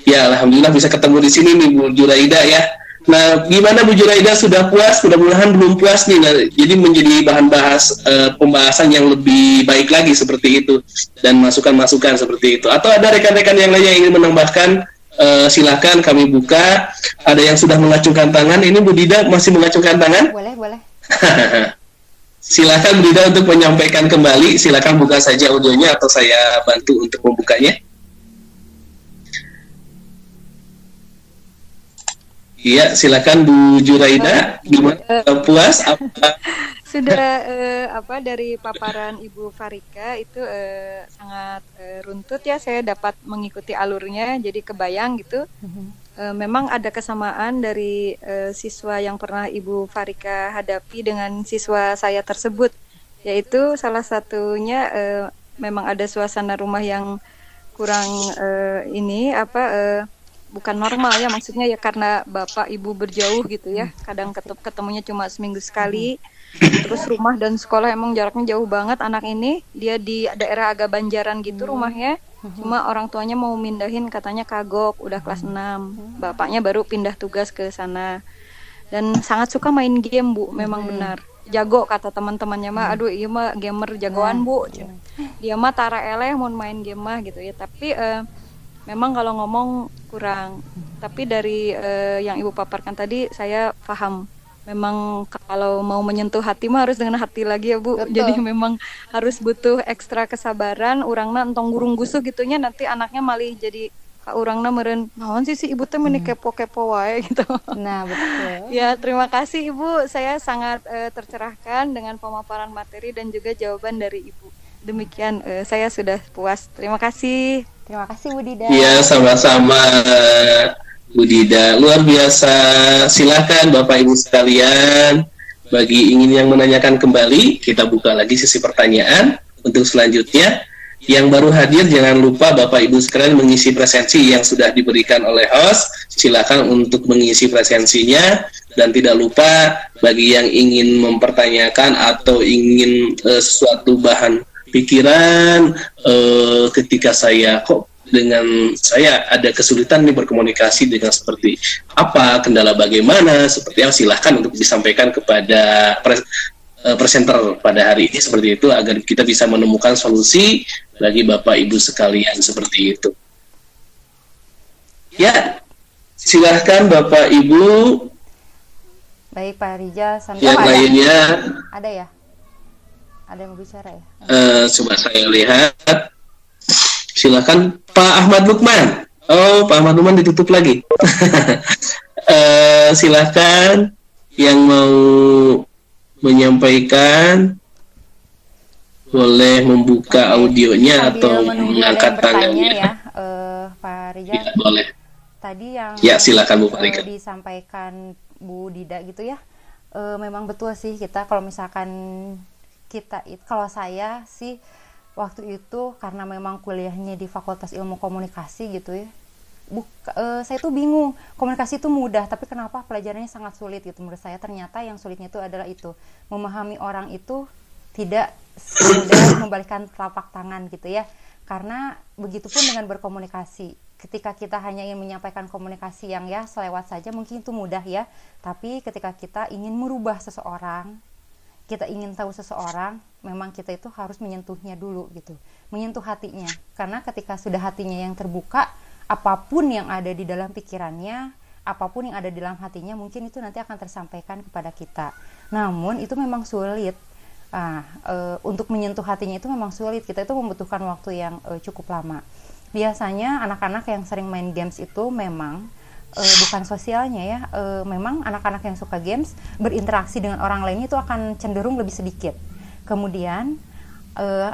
Ya alhamdulillah bisa ketemu di sini nih Bu Juraida ya. Nah gimana Bu Juraida, sudah puas? Mudah-mudahan belum puas nih. Nah, jadi menjadi bahan pembahasan yang lebih baik lagi seperti itu, dan masukan-masukan seperti itu. Atau ada rekan-rekan yang lain yang ingin menambahkan? Silakan kami buka. Ada yang sudah mengacungkan tangan. Ini Bu Dida masih mengacungkan tangan? Boleh. Silakan Bu Dida untuk menyampaikan kembali. Silakan buka saja audionya atau saya bantu untuk membukanya. Iya, silakan Bu Juraida. Gimana? Puas? Sudah dari paparan Ibu Farika itu sangat runtut ya, saya dapat mengikuti alurnya, jadi kebayang gitu. Memang ada kesamaan dari siswa yang pernah Ibu Farika hadapi dengan siswa saya tersebut, yaitu salah satunya memang ada suasana rumah yang kurang bukan normal ya, maksudnya ya karena bapak ibu berjauh gitu ya, kadang ketemunya cuma seminggu sekali. Terus rumah dan sekolah emang jaraknya jauh banget. Anak ini dia di daerah agak Banjaran gitu rumahnya, cuma orang tuanya mau mindahin, katanya kagok, udah kelas 6. Bapaknya baru pindah tugas ke sana. Dan sangat suka main game Bu, memang benar. Jago kata teman-temannya mah, aduh iya mah gamer jagoan Bu. Dia mah tara eleh mau main game mah gitu ya. Tapi memang kalau ngomong kurang. Tapi dari yang Ibu paparkan tadi saya paham. Memang kalau mau menyentuh hati mah harus dengan hati lagi ya Bu. Betul. Jadi memang harus butuh ekstra kesabaran. Urangna entong gurung gusuh gitunya, nanti anaknya malih jadi urangna meureun naon sih ibu teh meni kepo-kepo wae gitu. Nah, betul. Ya, terima kasih Ibu. Saya sangat tercerahkan dengan pemaparan materi dan juga jawaban dari Ibu. Demikian saya sudah puas. Terima kasih. Terima kasih Bu Dida. Iya, sama-sama Bu Dida, luar biasa. Silakan Bapak Ibu sekalian, bagi yang menanyakan kembali, kita buka lagi sesi pertanyaan untuk selanjutnya. Yang baru hadir jangan lupa Bapak Ibu sekalian mengisi presensi yang sudah diberikan oleh host. Silakan untuk mengisi presensinya, dan tidak lupa bagi yang ingin mempertanyakan atau ingin sesuatu bahan pikiran ketika saya ada kesulitan nih berkomunikasi dengan seperti apa, kendala bagaimana, seperti apa, silahkan untuk disampaikan kepada presenter pada hari ini seperti itu, agar kita bisa menemukan solusi bagi Bapak Ibu sekalian seperti itu. Ya, silahkan Bapak Ibu. Baik Pak Rijal, yang lainnya ada ya? Ada yang mau bicara ya? Coba saya lihat. Silakan Pak Ahmad Lukman. Oh, Pak Ahmad Lukman ditutup lagi. Silakan yang mau menyampaikan, boleh membuka audionya atau mengangkat tangannya. Ya, Pak Rijal. Ya, boleh. Tadi yang silakan Bu Farika. Disampaikan Bu Dida gitu ya. Memang betul sih, kita kalau misalkan kalau saya sih waktu itu karena memang kuliahnya di Fakultas Ilmu Komunikasi gitu ya. Saya tuh bingung, komunikasi itu mudah, tapi kenapa pelajarannya sangat sulit gitu. Menurut saya ternyata yang sulitnya itu adalah itu, memahami orang itu tidak semudah membalikkan telapak tangan gitu ya. Karena begitupun dengan berkomunikasi, ketika kita hanya ingin menyampaikan komunikasi yang ya selewat saja mungkin itu mudah ya, tapi ketika kita ingin merubah seseorang, kita ingin tahu seseorang, memang kita itu harus menyentuhnya dulu gitu, menyentuh hatinya. Karena ketika sudah hatinya yang terbuka, apapun yang ada di dalam pikirannya, apapun yang ada di dalam hatinya, mungkin itu nanti akan tersampaikan kepada kita. Namun itu memang sulit. Untuk menyentuh hatinya itu memang sulit. Kita itu membutuhkan waktu yang cukup lama. Biasanya anak-anak yang sering main games itu memang bukan sosialnya ya, memang anak-anak yang suka games berinteraksi dengan orang lainnya itu akan cenderung lebih sedikit. Kemudian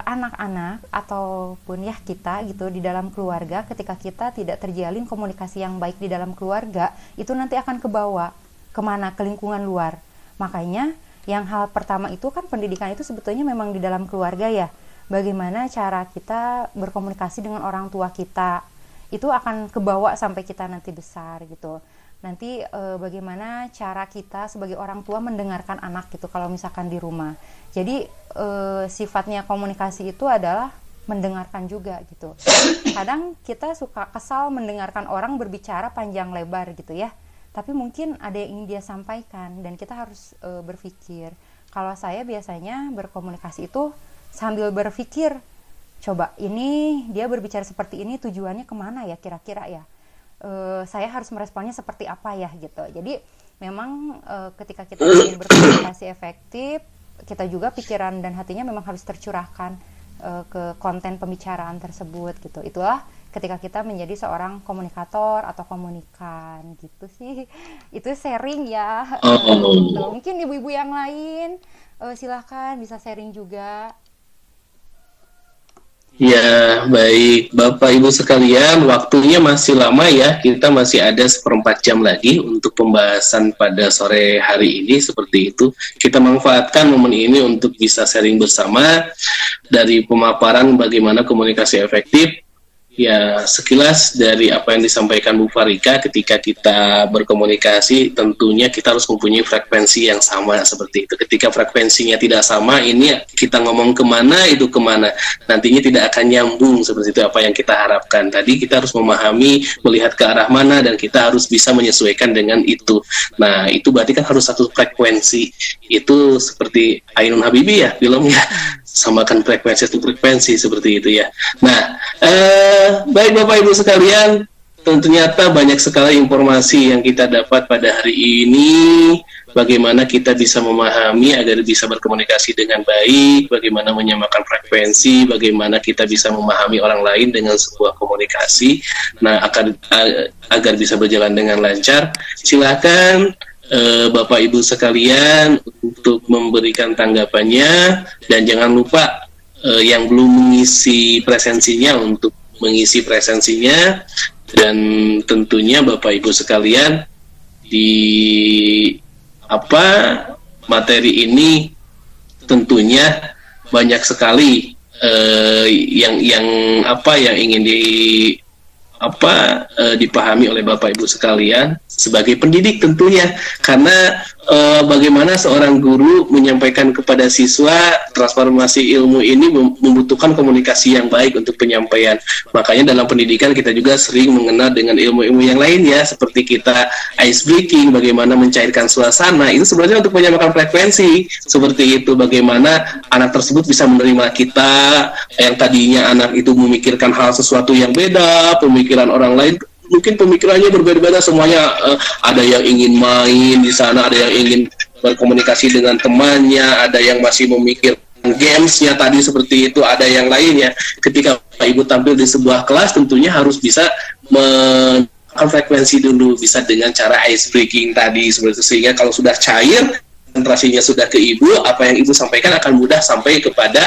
anak-anak ataupun ya kita gitu di dalam keluarga, ketika kita tidak terjalin komunikasi yang baik di dalam keluarga, itu nanti akan kebawa kemana? Ke lingkungan luar. Makanya yang hal pertama itu kan pendidikan itu sebetulnya memang di dalam keluarga ya. Bagaimana cara kita berkomunikasi dengan orang tua kita, itu akan kebawa sampai kita nanti besar gitu. Nanti bagaimana cara kita sebagai orang tua mendengarkan anak gitu kalau misalkan di rumah. Jadi sifatnya komunikasi itu adalah mendengarkan juga gitu. Kadang kita suka kesal mendengarkan orang berbicara panjang lebar gitu ya, tapi mungkin ada yang ingin dia sampaikan dan kita harus berpikir. Kalau saya biasanya berkomunikasi itu sambil berpikir, coba ini dia berbicara seperti ini tujuannya kemana ya kira-kira ya, saya harus meresponnya seperti apa ya gitu. Jadi memang ketika kita ingin berkomunikasi efektif, kita juga pikiran dan hatinya memang harus tercurahkan ke konten pembicaraan tersebut gitu. Itulah ketika kita menjadi seorang komunikator atau komunikan gitu sih. Itu sharing ya. Gitu. Mungkin ibu-ibu yang lain silahkan bisa sharing juga. Ya, baik Bapak Ibu sekalian, waktunya masih lama ya, kita masih ada 1/4 jam lagi untuk pembahasan pada sore hari ini. Seperti itu, kita manfaatkan momen ini untuk bisa sharing bersama dari pemaparan bagaimana komunikasi efektif. Ya, sekilas dari apa yang disampaikan Bu Farika, ketika kita berkomunikasi tentunya kita harus mempunyai frekuensi yang sama seperti itu. Ketika frekuensinya tidak sama, ini kita ngomong kemana, itu kemana, nantinya tidak akan nyambung seperti itu apa yang kita harapkan. Tadi kita harus memahami, melihat ke arah mana, dan kita harus bisa menyesuaikan dengan itu. Nah, itu berarti kan harus satu frekuensi. Itu seperti Ainun Habibie ya, filmnya. Samakan frekuensi itu frekuensi seperti itu ya. Nah, baik Bapak Ibu sekalian, ternyata banyak sekali informasi yang kita dapat pada hari ini. Bagaimana kita bisa memahami agar bisa berkomunikasi dengan baik, bagaimana menyamakan frekuensi, bagaimana kita bisa memahami orang lain dengan sebuah komunikasi. Nah, agar bisa berjalan dengan lancar, silakan Bapak Ibu sekalian untuk memberikan tanggapannya, dan jangan lupa yang belum mengisi presensinya untuk mengisi presensinya, dan tentunya Bapak Ibu sekalian di materi ini tentunya banyak sekali yang ingin dipahami oleh Bapak Ibu sekalian sebagai pendidik tentunya, karena bagaimana seorang guru menyampaikan kepada siswa transformasi ilmu ini membutuhkan komunikasi yang baik untuk penyampaian. Makanya dalam pendidikan kita juga sering mengenal dengan ilmu-ilmu yang lain ya, seperti kita ice breaking, bagaimana mencairkan suasana, itu sebenarnya untuk menyamakan frekuensi seperti itu. Bagaimana anak tersebut bisa menerima kita, yang tadinya anak itu memikirkan hal sesuatu yang beda, pemikiran orang lain mungkin pemikirannya berbeda-beda semuanya, ada yang ingin main di sana, ada yang ingin berkomunikasi dengan temannya, ada yang masih memikirkan gamesnya tadi seperti itu, ada yang lainnya. Ketika Ibu tampil di sebuah kelas, tentunya harus bisa menekan frekuensi dulu, bisa dengan cara ice breaking tadi seperti itu, sehingga kalau sudah cair, konsentrasinya sudah ke Ibu, apa yang Ibu sampaikan akan mudah sampai kepada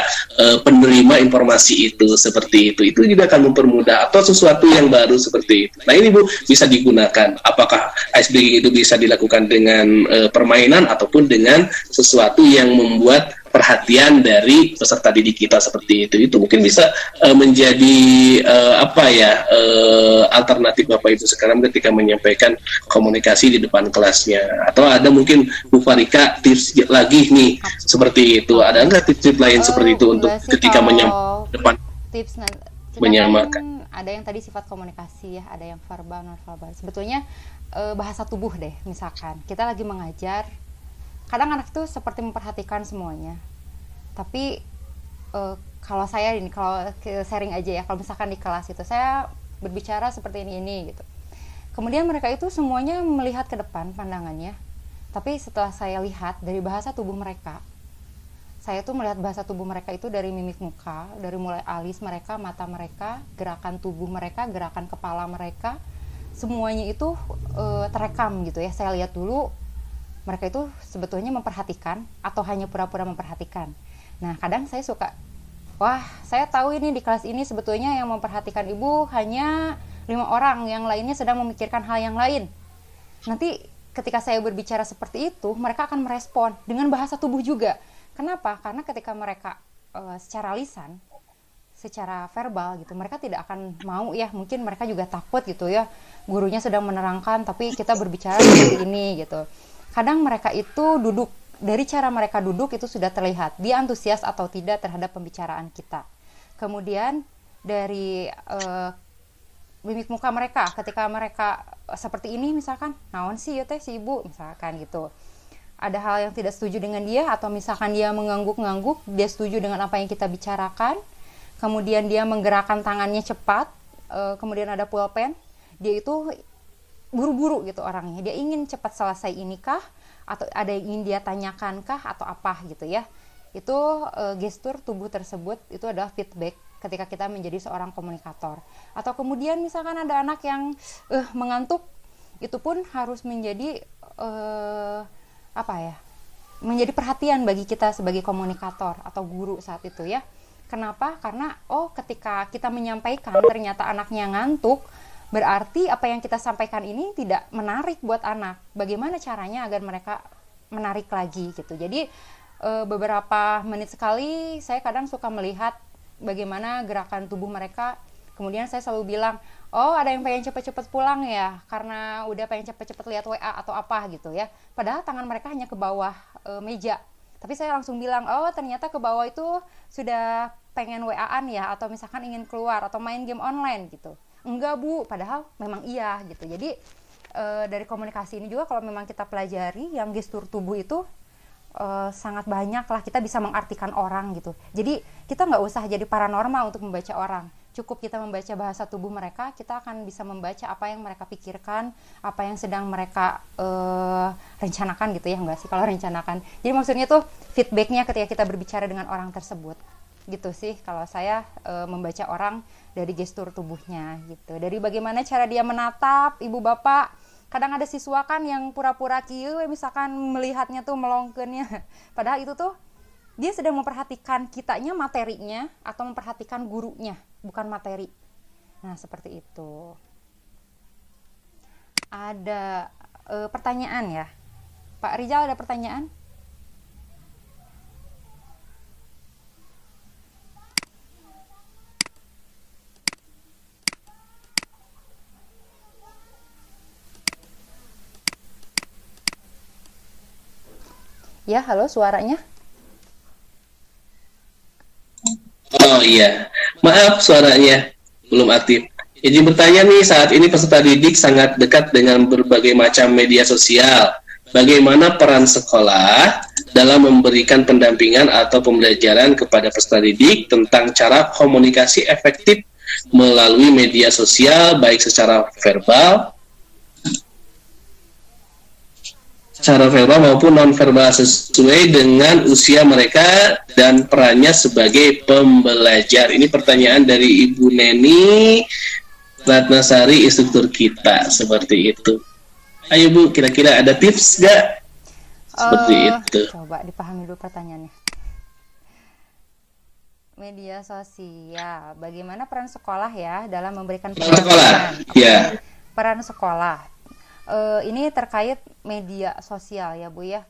penerima informasi itu, seperti itu. Itu juga akan mempermudah, atau sesuatu yang baru seperti itu. Nah, ini Bu bisa digunakan. Apakah ice breaking itu bisa dilakukan dengan permainan ataupun dengan sesuatu yang membuat perhatian dari peserta didik kita seperti itu. Itu mungkin bisa menjadi alternatif Bapak Ibu sekarang ketika menyampaikan komunikasi di depan kelasnya. Atau ada mungkin Bu Farika tips lagi nih seperti itu. Ada nggak tips-tips lain seperti itu untuk ketika menyampaikan depan tips menyamakan? Ada yang tadi sifat komunikasi ya, ada yang verbal, non verbal. Sebetulnya bahasa tubuh deh, misalkan kita lagi mengajar, kadang anak itu seperti memperhatikan semuanya. Tapi kalau sharing aja ya, kalau misalkan di kelas itu saya berbicara seperti ini gitu. Kemudian mereka itu semuanya melihat ke depan pandangannya. Tapi setelah saya lihat dari bahasa tubuh mereka, saya tuh melihat bahasa tubuh mereka itu dari mimik muka, dari mulai alis mereka, mata mereka, gerakan tubuh mereka, gerakan kepala mereka, semuanya itu terekam gitu ya. Saya lihat dulu mereka itu sebetulnya memperhatikan atau hanya pura-pura memperhatikan. Nah, kadang saya suka, wah, saya tahu ini di kelas ini sebetulnya yang memperhatikan Ibu hanya 5 orang, yang lainnya sedang memikirkan hal yang lain. Nanti ketika saya berbicara seperti itu, mereka akan merespon dengan bahasa tubuh juga. Kenapa? Karena ketika mereka secara lisan, secara verbal gitu, mereka tidak akan mau ya, mungkin mereka juga takut gitu ya, gurunya sedang menerangkan tapi kita berbicara seperti ini gitu. Kadang mereka itu duduk, dari cara mereka duduk itu sudah terlihat dia antusias atau tidak terhadap pembicaraan kita. Kemudian dari mimik muka mereka, ketika mereka seperti ini misalkan, naon sih ya teh si Ibu misalkan gitu, ada hal yang tidak setuju dengan dia, atau misalkan dia mengangguk-ngangguk, dia setuju dengan apa yang kita bicarakan, kemudian dia menggerakkan tangannya cepat, kemudian ada pulpen, dia itu buru-buru gitu orangnya, dia ingin cepat selesai inikah, atau ada yang ingin dia tanyakan kah, atau apa gitu ya. Itu gestur tubuh tersebut itu adalah feedback ketika kita menjadi seorang komunikator. Atau kemudian misalkan ada anak yang mengantuk, itu pun harus menjadi menjadi perhatian bagi kita sebagai komunikator atau guru saat itu ya. Kenapa? Karena ketika kita menyampaikan ternyata anaknya ngantuk, berarti apa yang kita sampaikan ini tidak menarik buat anak. Bagaimana caranya agar mereka menarik lagi gitu. Jadi beberapa menit sekali saya kadang suka melihat bagaimana gerakan tubuh mereka. Kemudian saya selalu bilang, ada yang pengen cepet-cepet pulang ya, karena udah pengen cepet-cepet lihat WA atau apa gitu ya. Padahal tangan mereka hanya ke bawah meja. Tapi saya langsung bilang, ternyata ke bawah itu sudah pengen WA-an ya, atau misalkan ingin keluar atau main game online gitu. Enggak Bu, padahal memang iya gitu. Jadi dari komunikasi ini juga kalau memang kita pelajari yang gestur tubuh itu sangat banyak lah, kita bisa mengartikan orang gitu. Jadi kita nggak usah jadi paranormal untuk membaca orang, cukup kita membaca bahasa tubuh mereka, kita akan bisa membaca apa yang mereka pikirkan, apa yang sedang mereka rencanakan gitu ya, nggak sih kalau rencanakan. Jadi maksudnya tuh feedbacknya ketika kita berbicara dengan orang tersebut gitu sih kalau saya membaca orang dari gestur tubuhnya gitu, dari bagaimana cara dia menatap ibu bapak. Kadang ada siswa kan yang pura-pura kieu misalkan melihatnya tuh melongkeunnya, padahal itu tuh dia sedang memperhatikan kitanya, materinya, atau memperhatikan gurunya, bukan materi. Nah seperti itu. Ada pertanyaan ya Pak Rizal, ada pertanyaan? Ya, halo, suaranya. Oh iya, maaf suaranya belum aktif. Izin bertanya nih, saat ini peserta didik sangat dekat dengan berbagai macam media sosial. Bagaimana peran sekolah dalam memberikan pendampingan atau pembelajaran kepada peserta didik tentang cara komunikasi efektif melalui media sosial, baik secara verbal secara verbal maupun non-verbal sesuai dengan usia mereka dan perannya sebagai pembelajar. Ini pertanyaan dari Ibu Neni Ratnasari, instruktur kita, seperti itu. Ayo Bu, kira-kira ada tips nggak? Seperti itu. Coba dipahami dulu pertanyaannya. Media sosial, bagaimana peran sekolah ya dalam memberikan Peran sekolah, pendidikan? ya. Peran sekolah. Ini terkait media sosial ya Bu ya.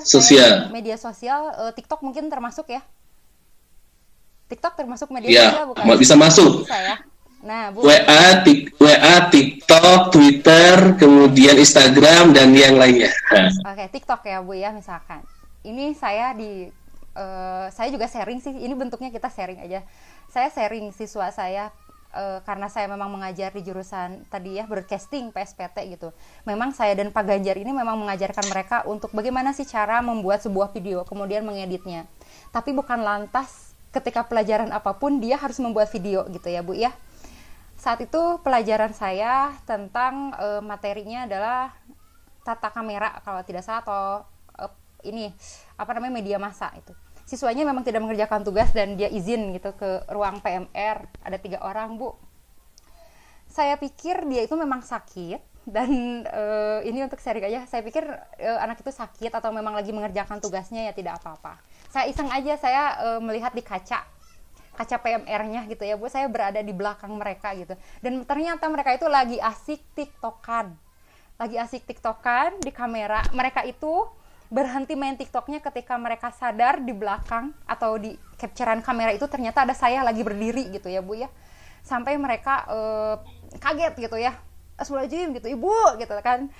Sosial. Media sosial, TikTok mungkin termasuk ya? TikTok termasuk media Ya, sosial bukan? bisa masuk. Bisa ya. Nah, Bu. WA, TikTok, Twitter, kemudian Instagram dan yang lainnya. Oke, TikTok ya Bu ya misalkan. Ini saya juga sharing sih. Ini bentuknya kita sharing aja. Saya sharing siswa saya karena saya memang mengajar di jurusan tadi ya broadcasting PSPT gitu. Memang saya dan Pak Ganjar ini memang mengajarkan mereka untuk bagaimana sih cara membuat sebuah video kemudian mengeditnya. Tapi bukan lantas ketika pelajaran apapun dia harus membuat video gitu ya Bu ya. Saat itu pelajaran saya tentang materinya adalah tata kamera kalau tidak salah atau media massa itu. Siswanya memang tidak mengerjakan tugas dan dia izin gitu ke ruang PMR, ada 3 orang Bu. Saya pikir dia itu memang sakit dan ini untuk sharing aja. Saya pikir anak itu sakit atau memang lagi mengerjakan tugasnya ya tidak apa-apa. Saya iseng aja, saya melihat di kaca PMR-nya gitu ya Bu, saya berada di belakang mereka gitu, dan ternyata mereka itu lagi asik tiktokan di kamera. Mereka itu berhenti main tiktoknya ketika mereka sadar di belakang atau di capturean kamera itu ternyata ada saya lagi berdiri gitu ya Bu ya, sampai mereka kaget gitu ya, Astagfirullahaladzim gitu Ibu gitu kan.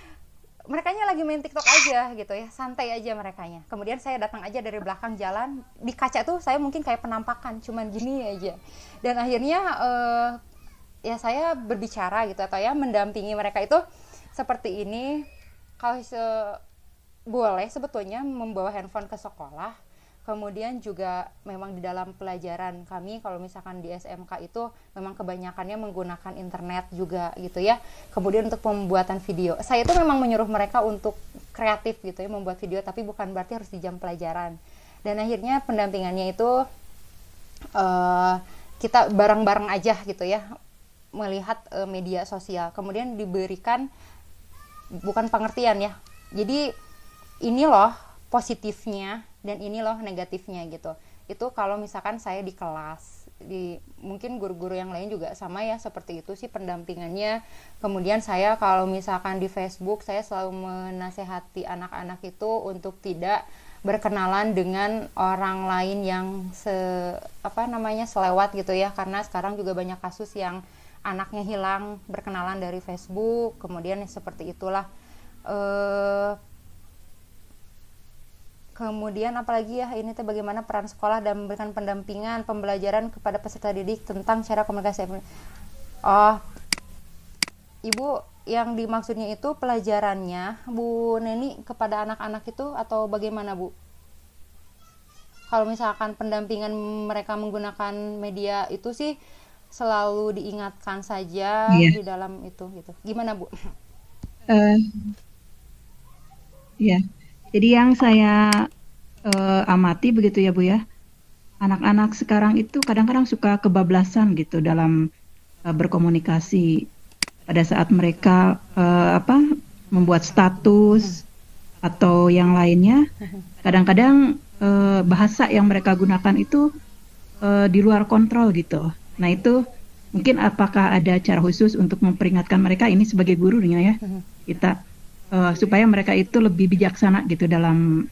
Merekanya lagi main TikTok aja gitu ya, santai aja merekanya. Kemudian saya datang aja dari belakang jalan, di kaca tuh saya mungkin kayak penampakan, cuman gini aja. Dan akhirnya ya saya berbicara gitu atau ya mendampingi mereka itu seperti ini. Kalau boleh sebetulnya membawa handphone ke sekolah. Kemudian juga memang di dalam pelajaran kami kalau misalkan di SMK itu memang kebanyakannya menggunakan internet juga gitu ya. Kemudian untuk pembuatan video, saya itu memang menyuruh mereka untuk kreatif gitu ya, membuat video, tapi bukan berarti harus di jam pelajaran. Dan akhirnya pendampingannya itu kita bareng-bareng aja gitu ya, melihat media sosial. Kemudian diberikan bukan pengertian ya. Jadi ini loh positifnya dan ini loh negatifnya gitu. Itu kalau misalkan saya di kelas, mungkin guru-guru yang lain juga sama ya, seperti itu sih pendampingannya. Kemudian saya kalau misalkan di Facebook, saya selalu menasehati anak-anak itu untuk tidak berkenalan dengan orang lain yang selewat gitu ya, karena sekarang juga banyak kasus yang anaknya hilang berkenalan dari Facebook. Kemudian seperti itulah. Kemudian apalagi ya, ini bagaimana peran sekolah dan memberikan pendampingan pembelajaran kepada peserta didik tentang cara komunikasi. Ibu, yang dimaksudnya itu pelajarannya Bu Neni kepada anak-anak itu atau bagaimana Bu? Kalau misalkan pendampingan mereka menggunakan media itu sih selalu diingatkan saja di dalam itu gitu. Gimana Bu? Ya. Jadi yang saya amati begitu ya Bu ya, anak-anak sekarang itu kadang-kadang suka kebablasan gitu dalam berkomunikasi pada saat mereka membuat status atau yang lainnya. Kadang-kadang bahasa yang mereka gunakan itu di luar kontrol gitu. Nah itu mungkin apakah ada cara khusus untuk memperingatkan mereka, ini sebagai gurunya ya, kita supaya mereka itu lebih bijaksana gitu dalam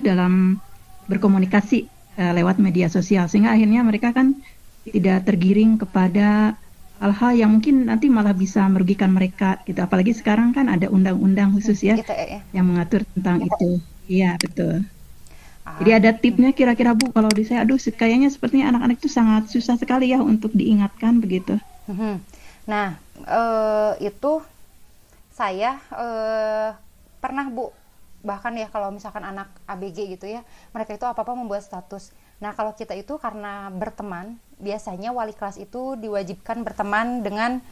dalam berkomunikasi lewat media sosial, sehingga akhirnya mereka kan tidak tergiring kepada hal-hal yang mungkin nanti malah bisa merugikan mereka gitu. Apalagi sekarang kan ada undang-undang khusus ya yang mengatur tentang itu. Iya betul. Jadi ada tipnya kira-kira Bu, kalau di saya kayaknya sepertinya anak-anak itu sangat susah sekali ya untuk diingatkan begitu. Nah itu saya pernah Bu, bahkan ya kalau misalkan anak ABG gitu ya, mereka itu apa-apa membuat status. Nah kalau kita itu karena berteman, biasanya wali kelas itu diwajibkan berteman dengan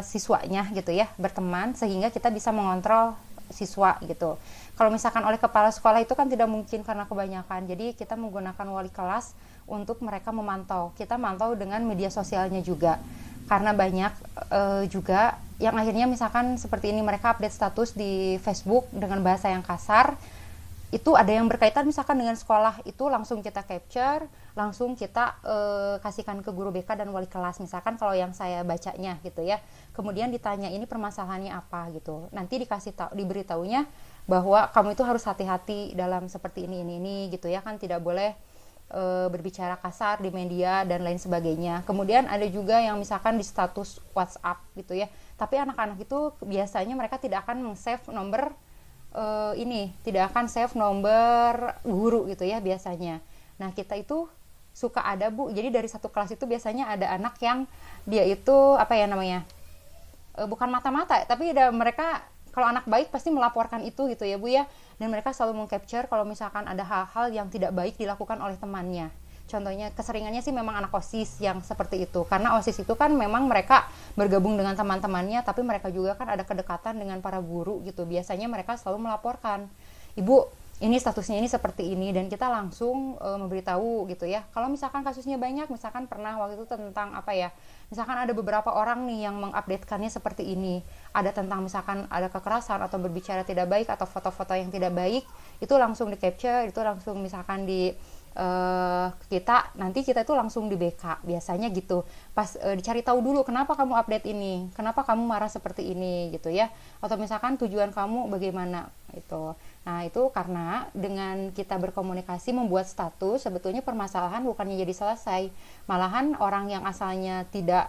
siswanya gitu ya, berteman sehingga kita bisa mengontrol siswa gitu. Kalau misalkan oleh kepala sekolah itu kan tidak mungkin karena kebanyakan. Jadi kita menggunakan wali kelas untuk mereka memantau. Kita mantau dengan media sosialnya juga. Karena banyak juga yang akhirnya misalkan seperti ini, mereka update status di Facebook dengan bahasa yang kasar. Itu ada yang berkaitan misalkan dengan sekolah, itu langsung kita capture, langsung kita kasihkan ke guru BK dan wali kelas, misalkan kalau yang saya bacanya gitu ya. Kemudian ditanya ini permasalahannya apa gitu. Nanti diberitahunya bahwa kamu itu harus hati-hati dalam seperti ini gitu ya, kan tidak boleh berbicara kasar di media dan lain sebagainya. Kemudian ada juga yang misalkan di status WhatsApp gitu ya. Tapi anak-anak itu biasanya mereka tidak akan save nomor tidak akan save nomor guru gitu ya biasanya. Nah, kita itu suka ada Bu. Jadi dari satu kelas itu biasanya ada anak yang dia itu bukan mata-mata, tapi mereka kalau anak baik pasti melaporkan itu gitu ya Bu ya. Dan mereka selalu meng-capture kalau misalkan ada hal-hal yang tidak baik dilakukan oleh temannya. Contohnya keseringannya sih memang anak OSIS yang seperti itu. Karena OSIS itu kan memang mereka bergabung dengan teman-temannya, tapi mereka juga kan ada kedekatan dengan para guru gitu. Biasanya mereka selalu melaporkan, Ibu ini statusnya ini seperti ini, dan kita langsung memberitahu gitu ya. Kalau misalkan kasusnya banyak, misalkan pernah waktu itu tentang misalkan ada beberapa orang nih yang mengupdatekannya seperti ini, ada tentang misalkan ada kekerasan atau berbicara tidak baik atau foto-foto yang tidak baik, itu langsung di capture, itu langsung misalkan nanti kita itu langsung di BK biasanya gitu. Pas dicari tahu dulu kenapa kamu update ini, kenapa kamu marah seperti ini gitu ya, atau misalkan tujuan kamu bagaimana itu. Nah, itu karena dengan kita berkomunikasi membuat status, sebetulnya permasalahan bukannya jadi selesai, malahan orang yang asalnya tidak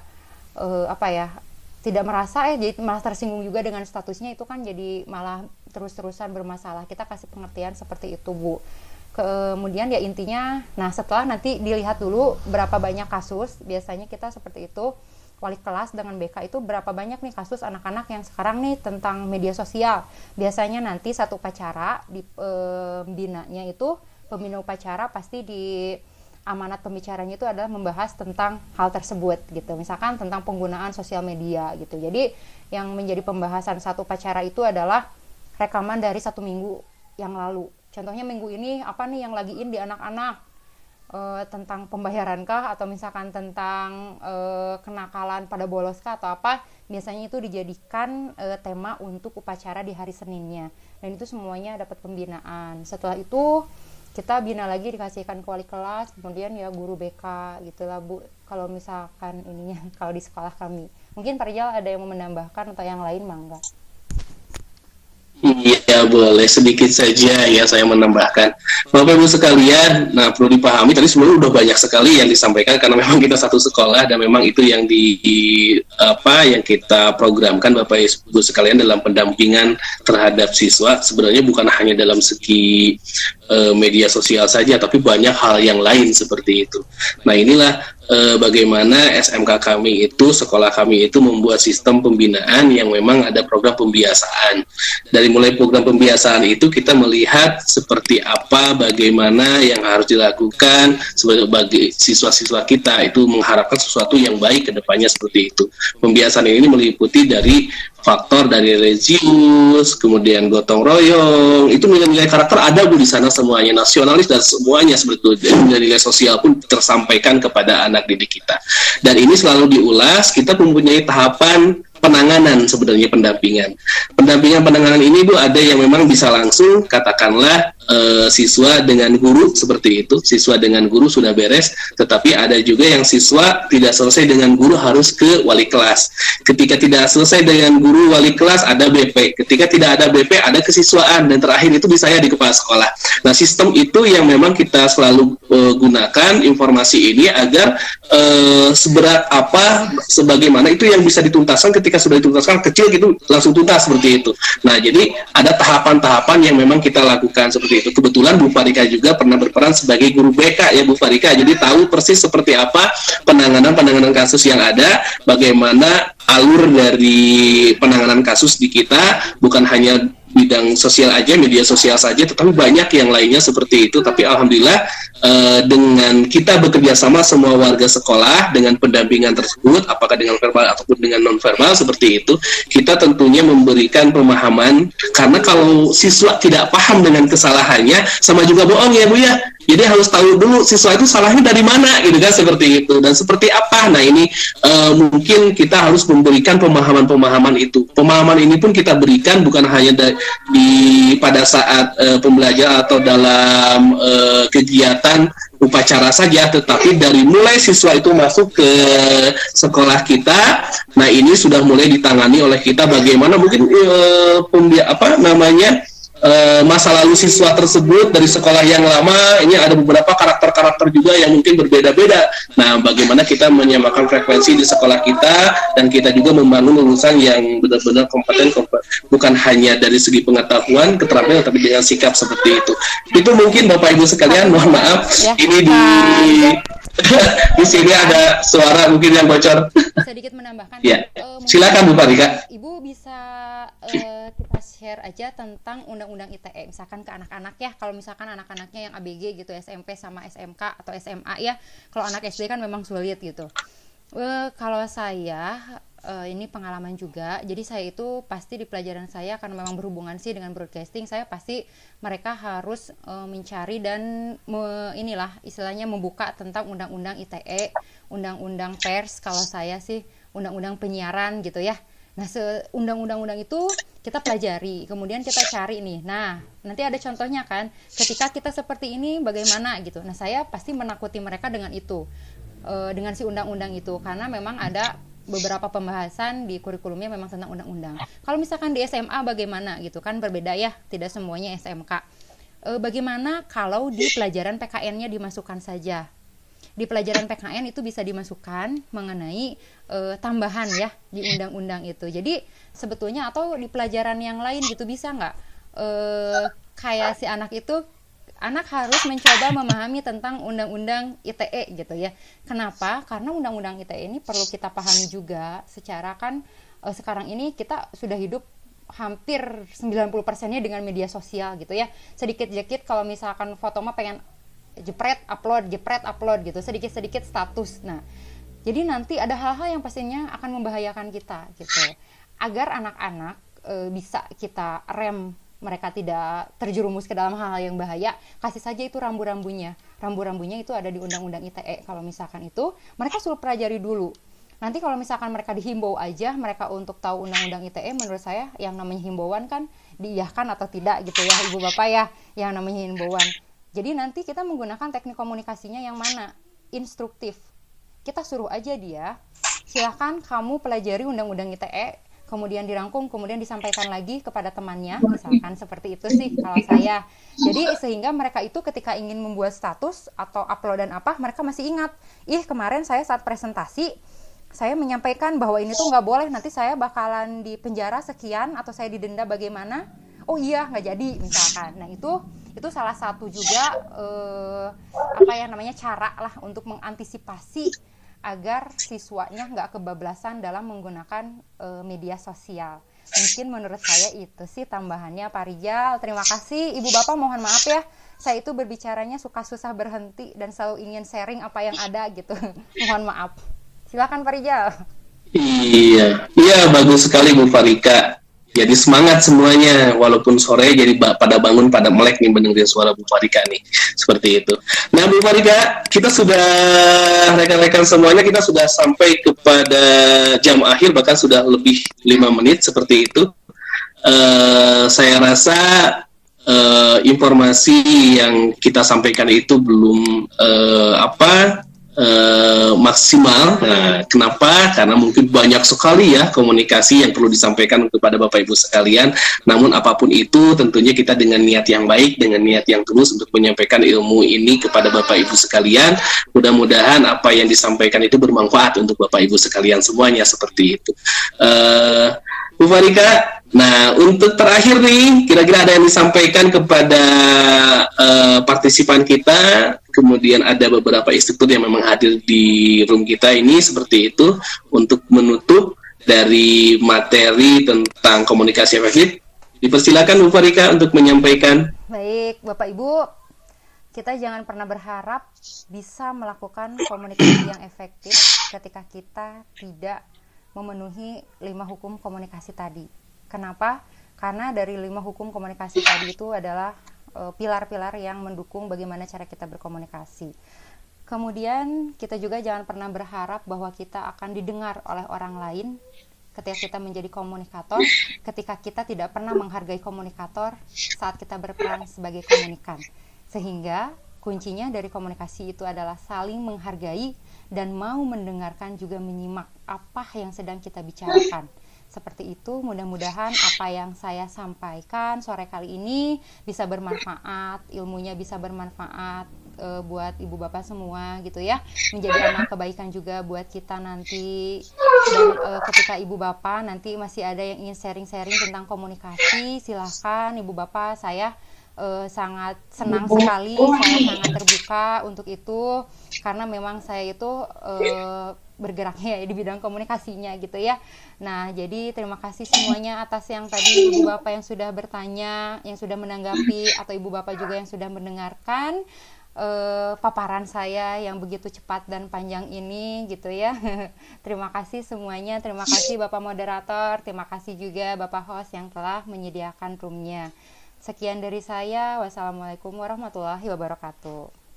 tidak merasa jadi malah tersinggung juga dengan statusnya, itu kan jadi malah terus-terusan bermasalah. Kita kasih pengertian seperti itu Bu. Kemudian ya intinya, nah setelah nanti dilihat dulu berapa banyak kasus, biasanya kita seperti itu, wali kelas dengan BK itu berapa banyak nih kasus anak-anak yang sekarang nih tentang media sosial. Biasanya nanti satu upacara di pembinanya itu, pembina upacara pasti di amanat pembicaranya itu adalah membahas tentang hal tersebut gitu. Misalkan tentang penggunaan sosial media gitu. Jadi yang menjadi pembahasan satu upacara itu adalah rekaman dari 1 minggu yang lalu. Contohnya minggu ini apa nih yang lagi in di anak-anak, tentang pembaharankah, atau misalkan tentang kenakalan pada boloskah atau apa. Biasanya itu dijadikan tema untuk upacara di hari Seninnya, dan itu semuanya dapat pembinaan. Setelah itu kita bina lagi, dikasihkan ke wali kelas, kemudian ya guru BK gitulah Bu. Kalau misalkan ininya kalau di sekolah kami, mungkin Pak Rijal ada yang mau menambahkan atau yang lain mangga. Iya, boleh sedikit saja ya saya menambahkan. Bapak Ibu sekalian, nah perlu dipahami tadi sebenarnya udah banyak sekali yang disampaikan, karena memang kita satu sekolah dan memang itu yang yang kita programkan Bapak Ibu sekalian dalam pendampingan terhadap siswa. Sebenarnya bukan hanya dalam segi media sosial saja, tapi banyak hal yang lain seperti itu. Nah, inilah bagaimana SMK kami itu, sekolah kami itu membuat sistem pembinaan yang memang ada program pembiasaan. Dari mulai program pembiasaan itu kita melihat seperti apa, bagaimana yang harus dilakukan sebagai siswa-siswa kita itu mengharapkan sesuatu yang baik ke depannya seperti itu. Pembiasaan ini meliputi dari faktor dari religius, kemudian gotong royong, itu nilai-nilai karakter ada Bu di sana semuanya, nasionalis dan semuanya sebetulnya. Nilai-nilai sosial pun tersampaikan kepada anak didik kita. Dan ini selalu diulas, kita mempunyai tahapan penanganan sebenarnya pendampingan. Pendampingan ini Bu ada yang memang bisa langsung, katakanlah siswa dengan guru seperti itu, siswa dengan guru sudah beres, tetapi ada juga yang siswa tidak selesai dengan guru harus ke wali kelas. Ketika tidak selesai dengan guru wali kelas ada BP, ketika tidak ada BP ada kesiswaan, dan terakhir itu bisa ya di kepala sekolah. Nah, sistem itu yang memang kita selalu gunakan informasi ini agar seberat apa, sebagaimana itu yang bisa dituntaskan, ketika sudah dituntaskan kecil gitu langsung tuntas seperti itu. Nah, jadi ada tahapan-tahapan yang memang kita lakukan seperti itu. Kebetulan Bu Farika juga pernah berperan sebagai guru BK ya Bu Farika, jadi tahu persis seperti apa penanganan kasus yang ada, bagaimana alur dari penanganan kasus di kita, bukan hanya bidang sosial aja, media sosial saja, tetapi banyak yang lainnya seperti itu. Tapi alhamdulillah dengan kita bekerja sama semua warga sekolah dengan pendampingan tersebut, apakah dengan verbal ataupun dengan non verbal seperti itu, kita tentunya memberikan pemahaman, karena kalau siswa tidak paham dengan kesalahannya sama juga bohong ya Bu ya. Jadi harus tahu dulu siswa itu salahnya dari mana gitu kan, seperti itu dan seperti apa. Nah ini mungkin kita harus memberikan pemahaman-pemahaman itu. Pemahaman ini pun kita berikan bukan hanya pada saat pembelajaran atau dalam kegiatan upacara saja, tetapi dari mulai siswa itu masuk ke sekolah kita. Nah ini sudah mulai ditangani oleh kita bagaimana mungkin masa lalu siswa tersebut dari sekolah yang lama. Ini ada beberapa karakter-karakter juga yang mungkin berbeda-beda. Nah, bagaimana kita menyamakan frekuensi di sekolah kita, dan kita juga membangun lulusan yang benar-benar kompeten, bukan hanya dari segi pengetahuan, keterampilan, tapi dengan sikap seperti itu. Itu mungkin Bapak Ibu sekalian, mohon maaf, ini di sini ada suara mungkin yang bocor. Sedikit menambahkan. Ya, silakan Bu Farika. Ibu bisa kita share aja tentang Undang-Undang ITE, misalkan ke anak-anak ya. Kalau misalkan anak-anaknya yang ABG gitu, SMP sama SMK atau SMA ya. Kalau anak SD kan memang sulit gitu. Kalau saya ini pengalaman juga. Jadi saya itu pasti di pelajaran saya, karena memang berhubungan sih dengan broadcasting, saya pasti mereka harus mencari dan istilahnya membuka tentang Undang-Undang ITE, Undang-Undang Pers, kalau saya sih Undang-Undang Penyiaran gitu ya. Nah, undang-undang itu kita pelajari, kemudian kita cari nih. Nah, nanti ada contohnya kan, ketika kita seperti ini bagaimana gitu. Nah, saya pasti menakuti mereka dengan itu, dengan si undang-undang itu, karena memang ada beberapa pembahasan di kurikulumnya memang tentang undang-undang. Kalau misalkan di SMA bagaimana gitu kan, berbeda ya, tidak semuanya SMK. Bagaimana kalau di pelajaran PKN-nya dimasukkan saja? Di pelajaran PKN itu bisa dimasukkan mengenai tambahan ya di undang-undang itu. Jadi sebetulnya atau di pelajaran yang lain gitu bisa nggak kayak si anak harus mencoba memahami tentang Undang-Undang ITE gitu ya. Kenapa? Karena Undang-Undang ITE ini perlu kita pahami juga secara kan sekarang ini kita sudah hidup hampir 90%-nya dengan media sosial gitu ya. Sedikit-sedikit kalau misalkan foto mah pengen jepret upload gitu, sedikit-sedikit status. Nah, jadi nanti ada hal-hal yang pastinya akan membahayakan kita gitu. Agar anak-anak bisa kita rem, mereka tidak terjerumus ke dalam hal-hal yang bahaya, kasih saja itu rambu-rambunya. Rambu-rambunya itu ada di Undang-Undang ITE. Kalau misalkan itu mereka suruh pelajari dulu. Nanti kalau misalkan mereka dihimbau aja mereka untuk tahu Undang-Undang ITE, menurut saya yang namanya himbauan kan diiyahkan atau tidak gitu ya Ibu Bapak ya, yang namanya himbauan. Jadi nanti kita menggunakan teknik komunikasinya yang mana? Instruktif. Kita suruh aja dia, silakan kamu pelajari Undang-Undang ITE, kemudian dirangkum, kemudian disampaikan lagi kepada temannya, misalkan seperti itu sih kalau saya. Jadi sehingga mereka itu ketika ingin membuat status atau upload dan apa, mereka masih ingat, kemarin saya saat presentasi, saya menyampaikan bahwa ini tuh nggak boleh, nanti saya bakalan di penjara sekian, atau saya didenda bagaimana, oh iya nggak jadi misalkan. Nah itu salah satu juga cara lah untuk mengantisipasi agar siswanya nggak kebablasan dalam menggunakan media sosial. Mungkin menurut saya itu sih tambahannya Pak Rijal. Terima kasih Ibu Bapak, mohon maaf ya, saya itu berbicaranya suka susah berhenti dan selalu ingin sharing apa yang ada gitu. Mohon maaf. Silakan Pak Rijal. Iya, bagus sekali Bu Farika. Jadi semangat semuanya, walaupun sore jadi pada bangun, pada melek nih mendengar suara Bu Farika nih, seperti itu. Nah Bu Farika, kita sudah, rekan-rekan semuanya, kita sudah sampai kepada jam akhir, bahkan sudah lebih 5 menit seperti itu. Saya rasa informasi yang kita sampaikan itu belum maksimal. Nah, kenapa? Karena mungkin banyak sekali ya komunikasi yang perlu disampaikan kepada Bapak Ibu sekalian. Namun apapun itu tentunya kita dengan niat yang baik, dengan niat yang tulus untuk menyampaikan ilmu ini kepada Bapak Ibu sekalian. Mudah-mudahan apa yang disampaikan itu bermanfaat untuk Bapak Ibu sekalian semuanya, seperti itu. Bu Farika, nah untuk terakhir nih, kira-kira ada yang disampaikan kepada partisipan kita. Kemudian ada beberapa instruktur yang memang hadir di room kita ini, seperti itu, untuk menutup dari materi tentang komunikasi efektif. Dipersilakan Bu Farika untuk menyampaikan. Baik, Bapak Ibu, kita jangan pernah berharap bisa melakukan komunikasi yang efektif ketika kita tidak memenuhi 5 hukum komunikasi tadi. Kenapa? Karena dari 5 hukum komunikasi tadi itu adalah pilar-pilar yang mendukung bagaimana cara kita berkomunikasi. Kemudian kita juga jangan pernah berharap bahwa kita akan didengar oleh orang lain ketika kita menjadi komunikator, ketika kita tidak pernah menghargai komunikator saat kita berperan sebagai komunikan. Sehingga kuncinya dari komunikasi itu adalah saling menghargai dan mau mendengarkan juga menyimak apa yang sedang kita bicarakan. Seperti itu, mudah-mudahan apa yang saya sampaikan sore kali ini bisa bermanfaat, ilmunya bisa bermanfaat buat ibu bapak semua gitu ya, menjadi amal kebaikan juga buat kita nanti. Dan ketika ibu bapak nanti masih ada yang ingin sharing-sharing tentang komunikasi, silahkan ibu bapak, saya sangat senang sekali, saya sangat terbuka untuk itu, karena memang saya itu bergeraknya di bidang komunikasinya gitu ya. Nah, jadi terima kasih semuanya atas yang tadi ibu bapak yang sudah bertanya, yang sudah menanggapi, atau ibu bapak juga yang sudah mendengarkan paparan saya yang begitu cepat dan panjang ini gitu ya. Terima kasih semuanya, terima kasih Bapak Moderator, terima kasih juga Bapak Host yang telah menyediakan roomnya. Sekian dari saya, wassalamualaikum warahmatullahi wabarakatuh.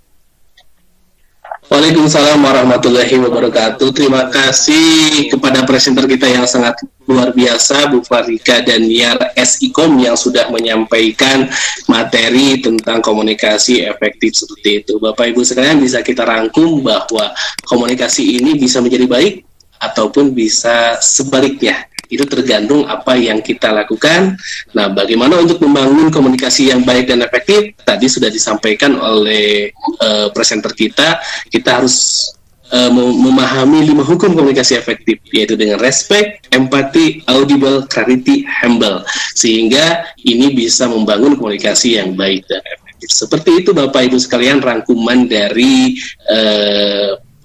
Waalaikumsalam warahmatullahi wabarakatuh. Terima kasih kepada presenter kita yang sangat luar biasa, Bu Farika Daniar SIKOM, yang sudah menyampaikan materi tentang komunikasi efektif seperti itu. Bapak Ibu sekalian, bisa kita rangkum bahwa komunikasi ini bisa menjadi baik ataupun bisa sebaliknya. Itu tergantung apa yang kita lakukan. Nah, bagaimana untuk membangun komunikasi yang baik dan efektif? Tadi sudah disampaikan oleh presenter kita harus memahami 5 hukum komunikasi efektif, yaitu dengan respect, empathy, audible, clarity, humble. Sehingga ini bisa membangun komunikasi yang baik dan efektif. Seperti itu Bapak Ibu sekalian, rangkuman dari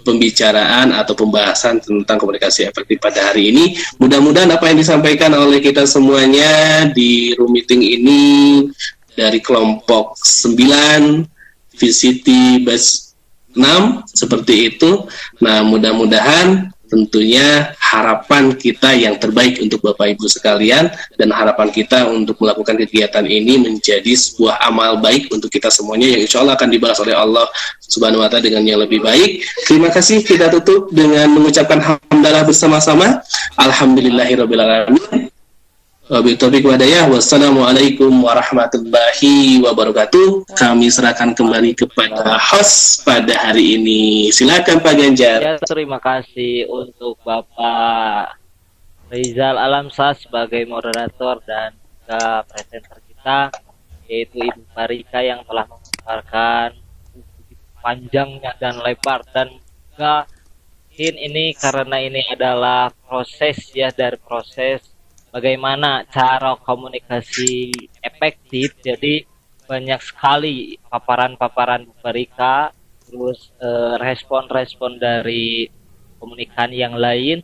pembicaraan atau pembahasan tentang komunikasi efektif pada hari ini. Mudah-mudahan apa yang disampaikan oleh kita semuanya di room meeting ini dari kelompok 9 VCT batch 6 seperti itu. Nah, mudah-mudahan tentunya harapan kita yang terbaik untuk Bapak Ibu sekalian, dan harapan kita untuk melakukan kegiatan ini menjadi sebuah amal baik untuk kita semuanya yang insya Allah akan dibalas oleh Allah Subhanahu wa Ta'ala dengan yang lebih baik. Terima kasih, kita tutup dengan mengucapkan hamdalah bersama-sama. Alhamdulillahirabbil alamin. Wabillahi wadayah. Wassalamualaikum warahmatullahi wabarakatuh. Kami serahkan kembali kepada host pada hari ini. Silakan Pak Ganjar. Ya, terima kasih untuk Bapak Rizal Alamsah sebagai moderator dan juga presenter kita, yaitu Ibu Farika yang telah memaparkan panjangnya dan lebar, dan juga ini karena ini adalah proses ya, dari proses bagaimana cara komunikasi efektif. Jadi banyak sekali paparan-paparan Bu Farika, terus respon-respon dari komunikan yang lain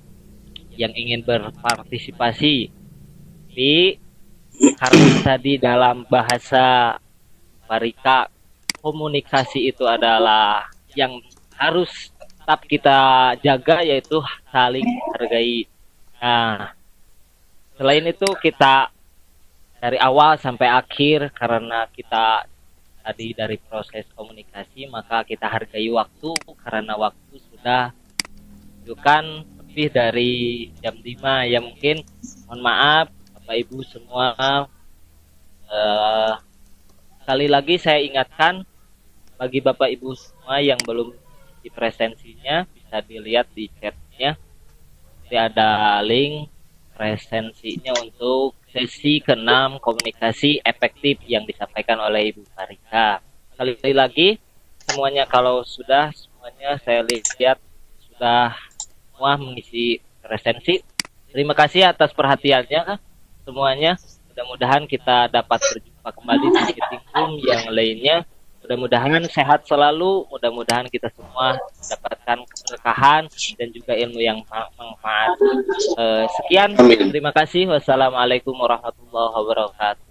yang ingin berpartisipasi. Tapi karena tadi dalam bahasa Farika, komunikasi itu adalah yang harus tetap kita jaga, yaitu saling hargai. Nah, selain itu kita dari awal sampai akhir, karena kita tadi dari proses komunikasi, maka kita hargai waktu, karena waktu sudah menunjukkan lebih dari jam 5 ya. Mungkin mohon maaf Bapak Ibu semua, sekali lagi saya ingatkan bagi Bapak Ibu semua yang belum di presensinya, bisa dilihat di chatnya, nanti ada link presensinya untuk sesi ke-6 komunikasi efektif yang disampaikan oleh Ibu Farika. Sekali lagi semuanya, kalau sudah semuanya saya lihat sudah semua mengisi presensi. Terima kasih atas perhatiannya semuanya. Mudah-mudahan kita dapat berjumpa kembali di meeting room yang lainnya. Mudah-mudahan sehat selalu, mudah-mudahan kita semua mendapatkan keberkahan dan juga ilmu yang bermanfaat. Sekian, terima kasih. Wassalamualaikum warahmatullahi wabarakatuh.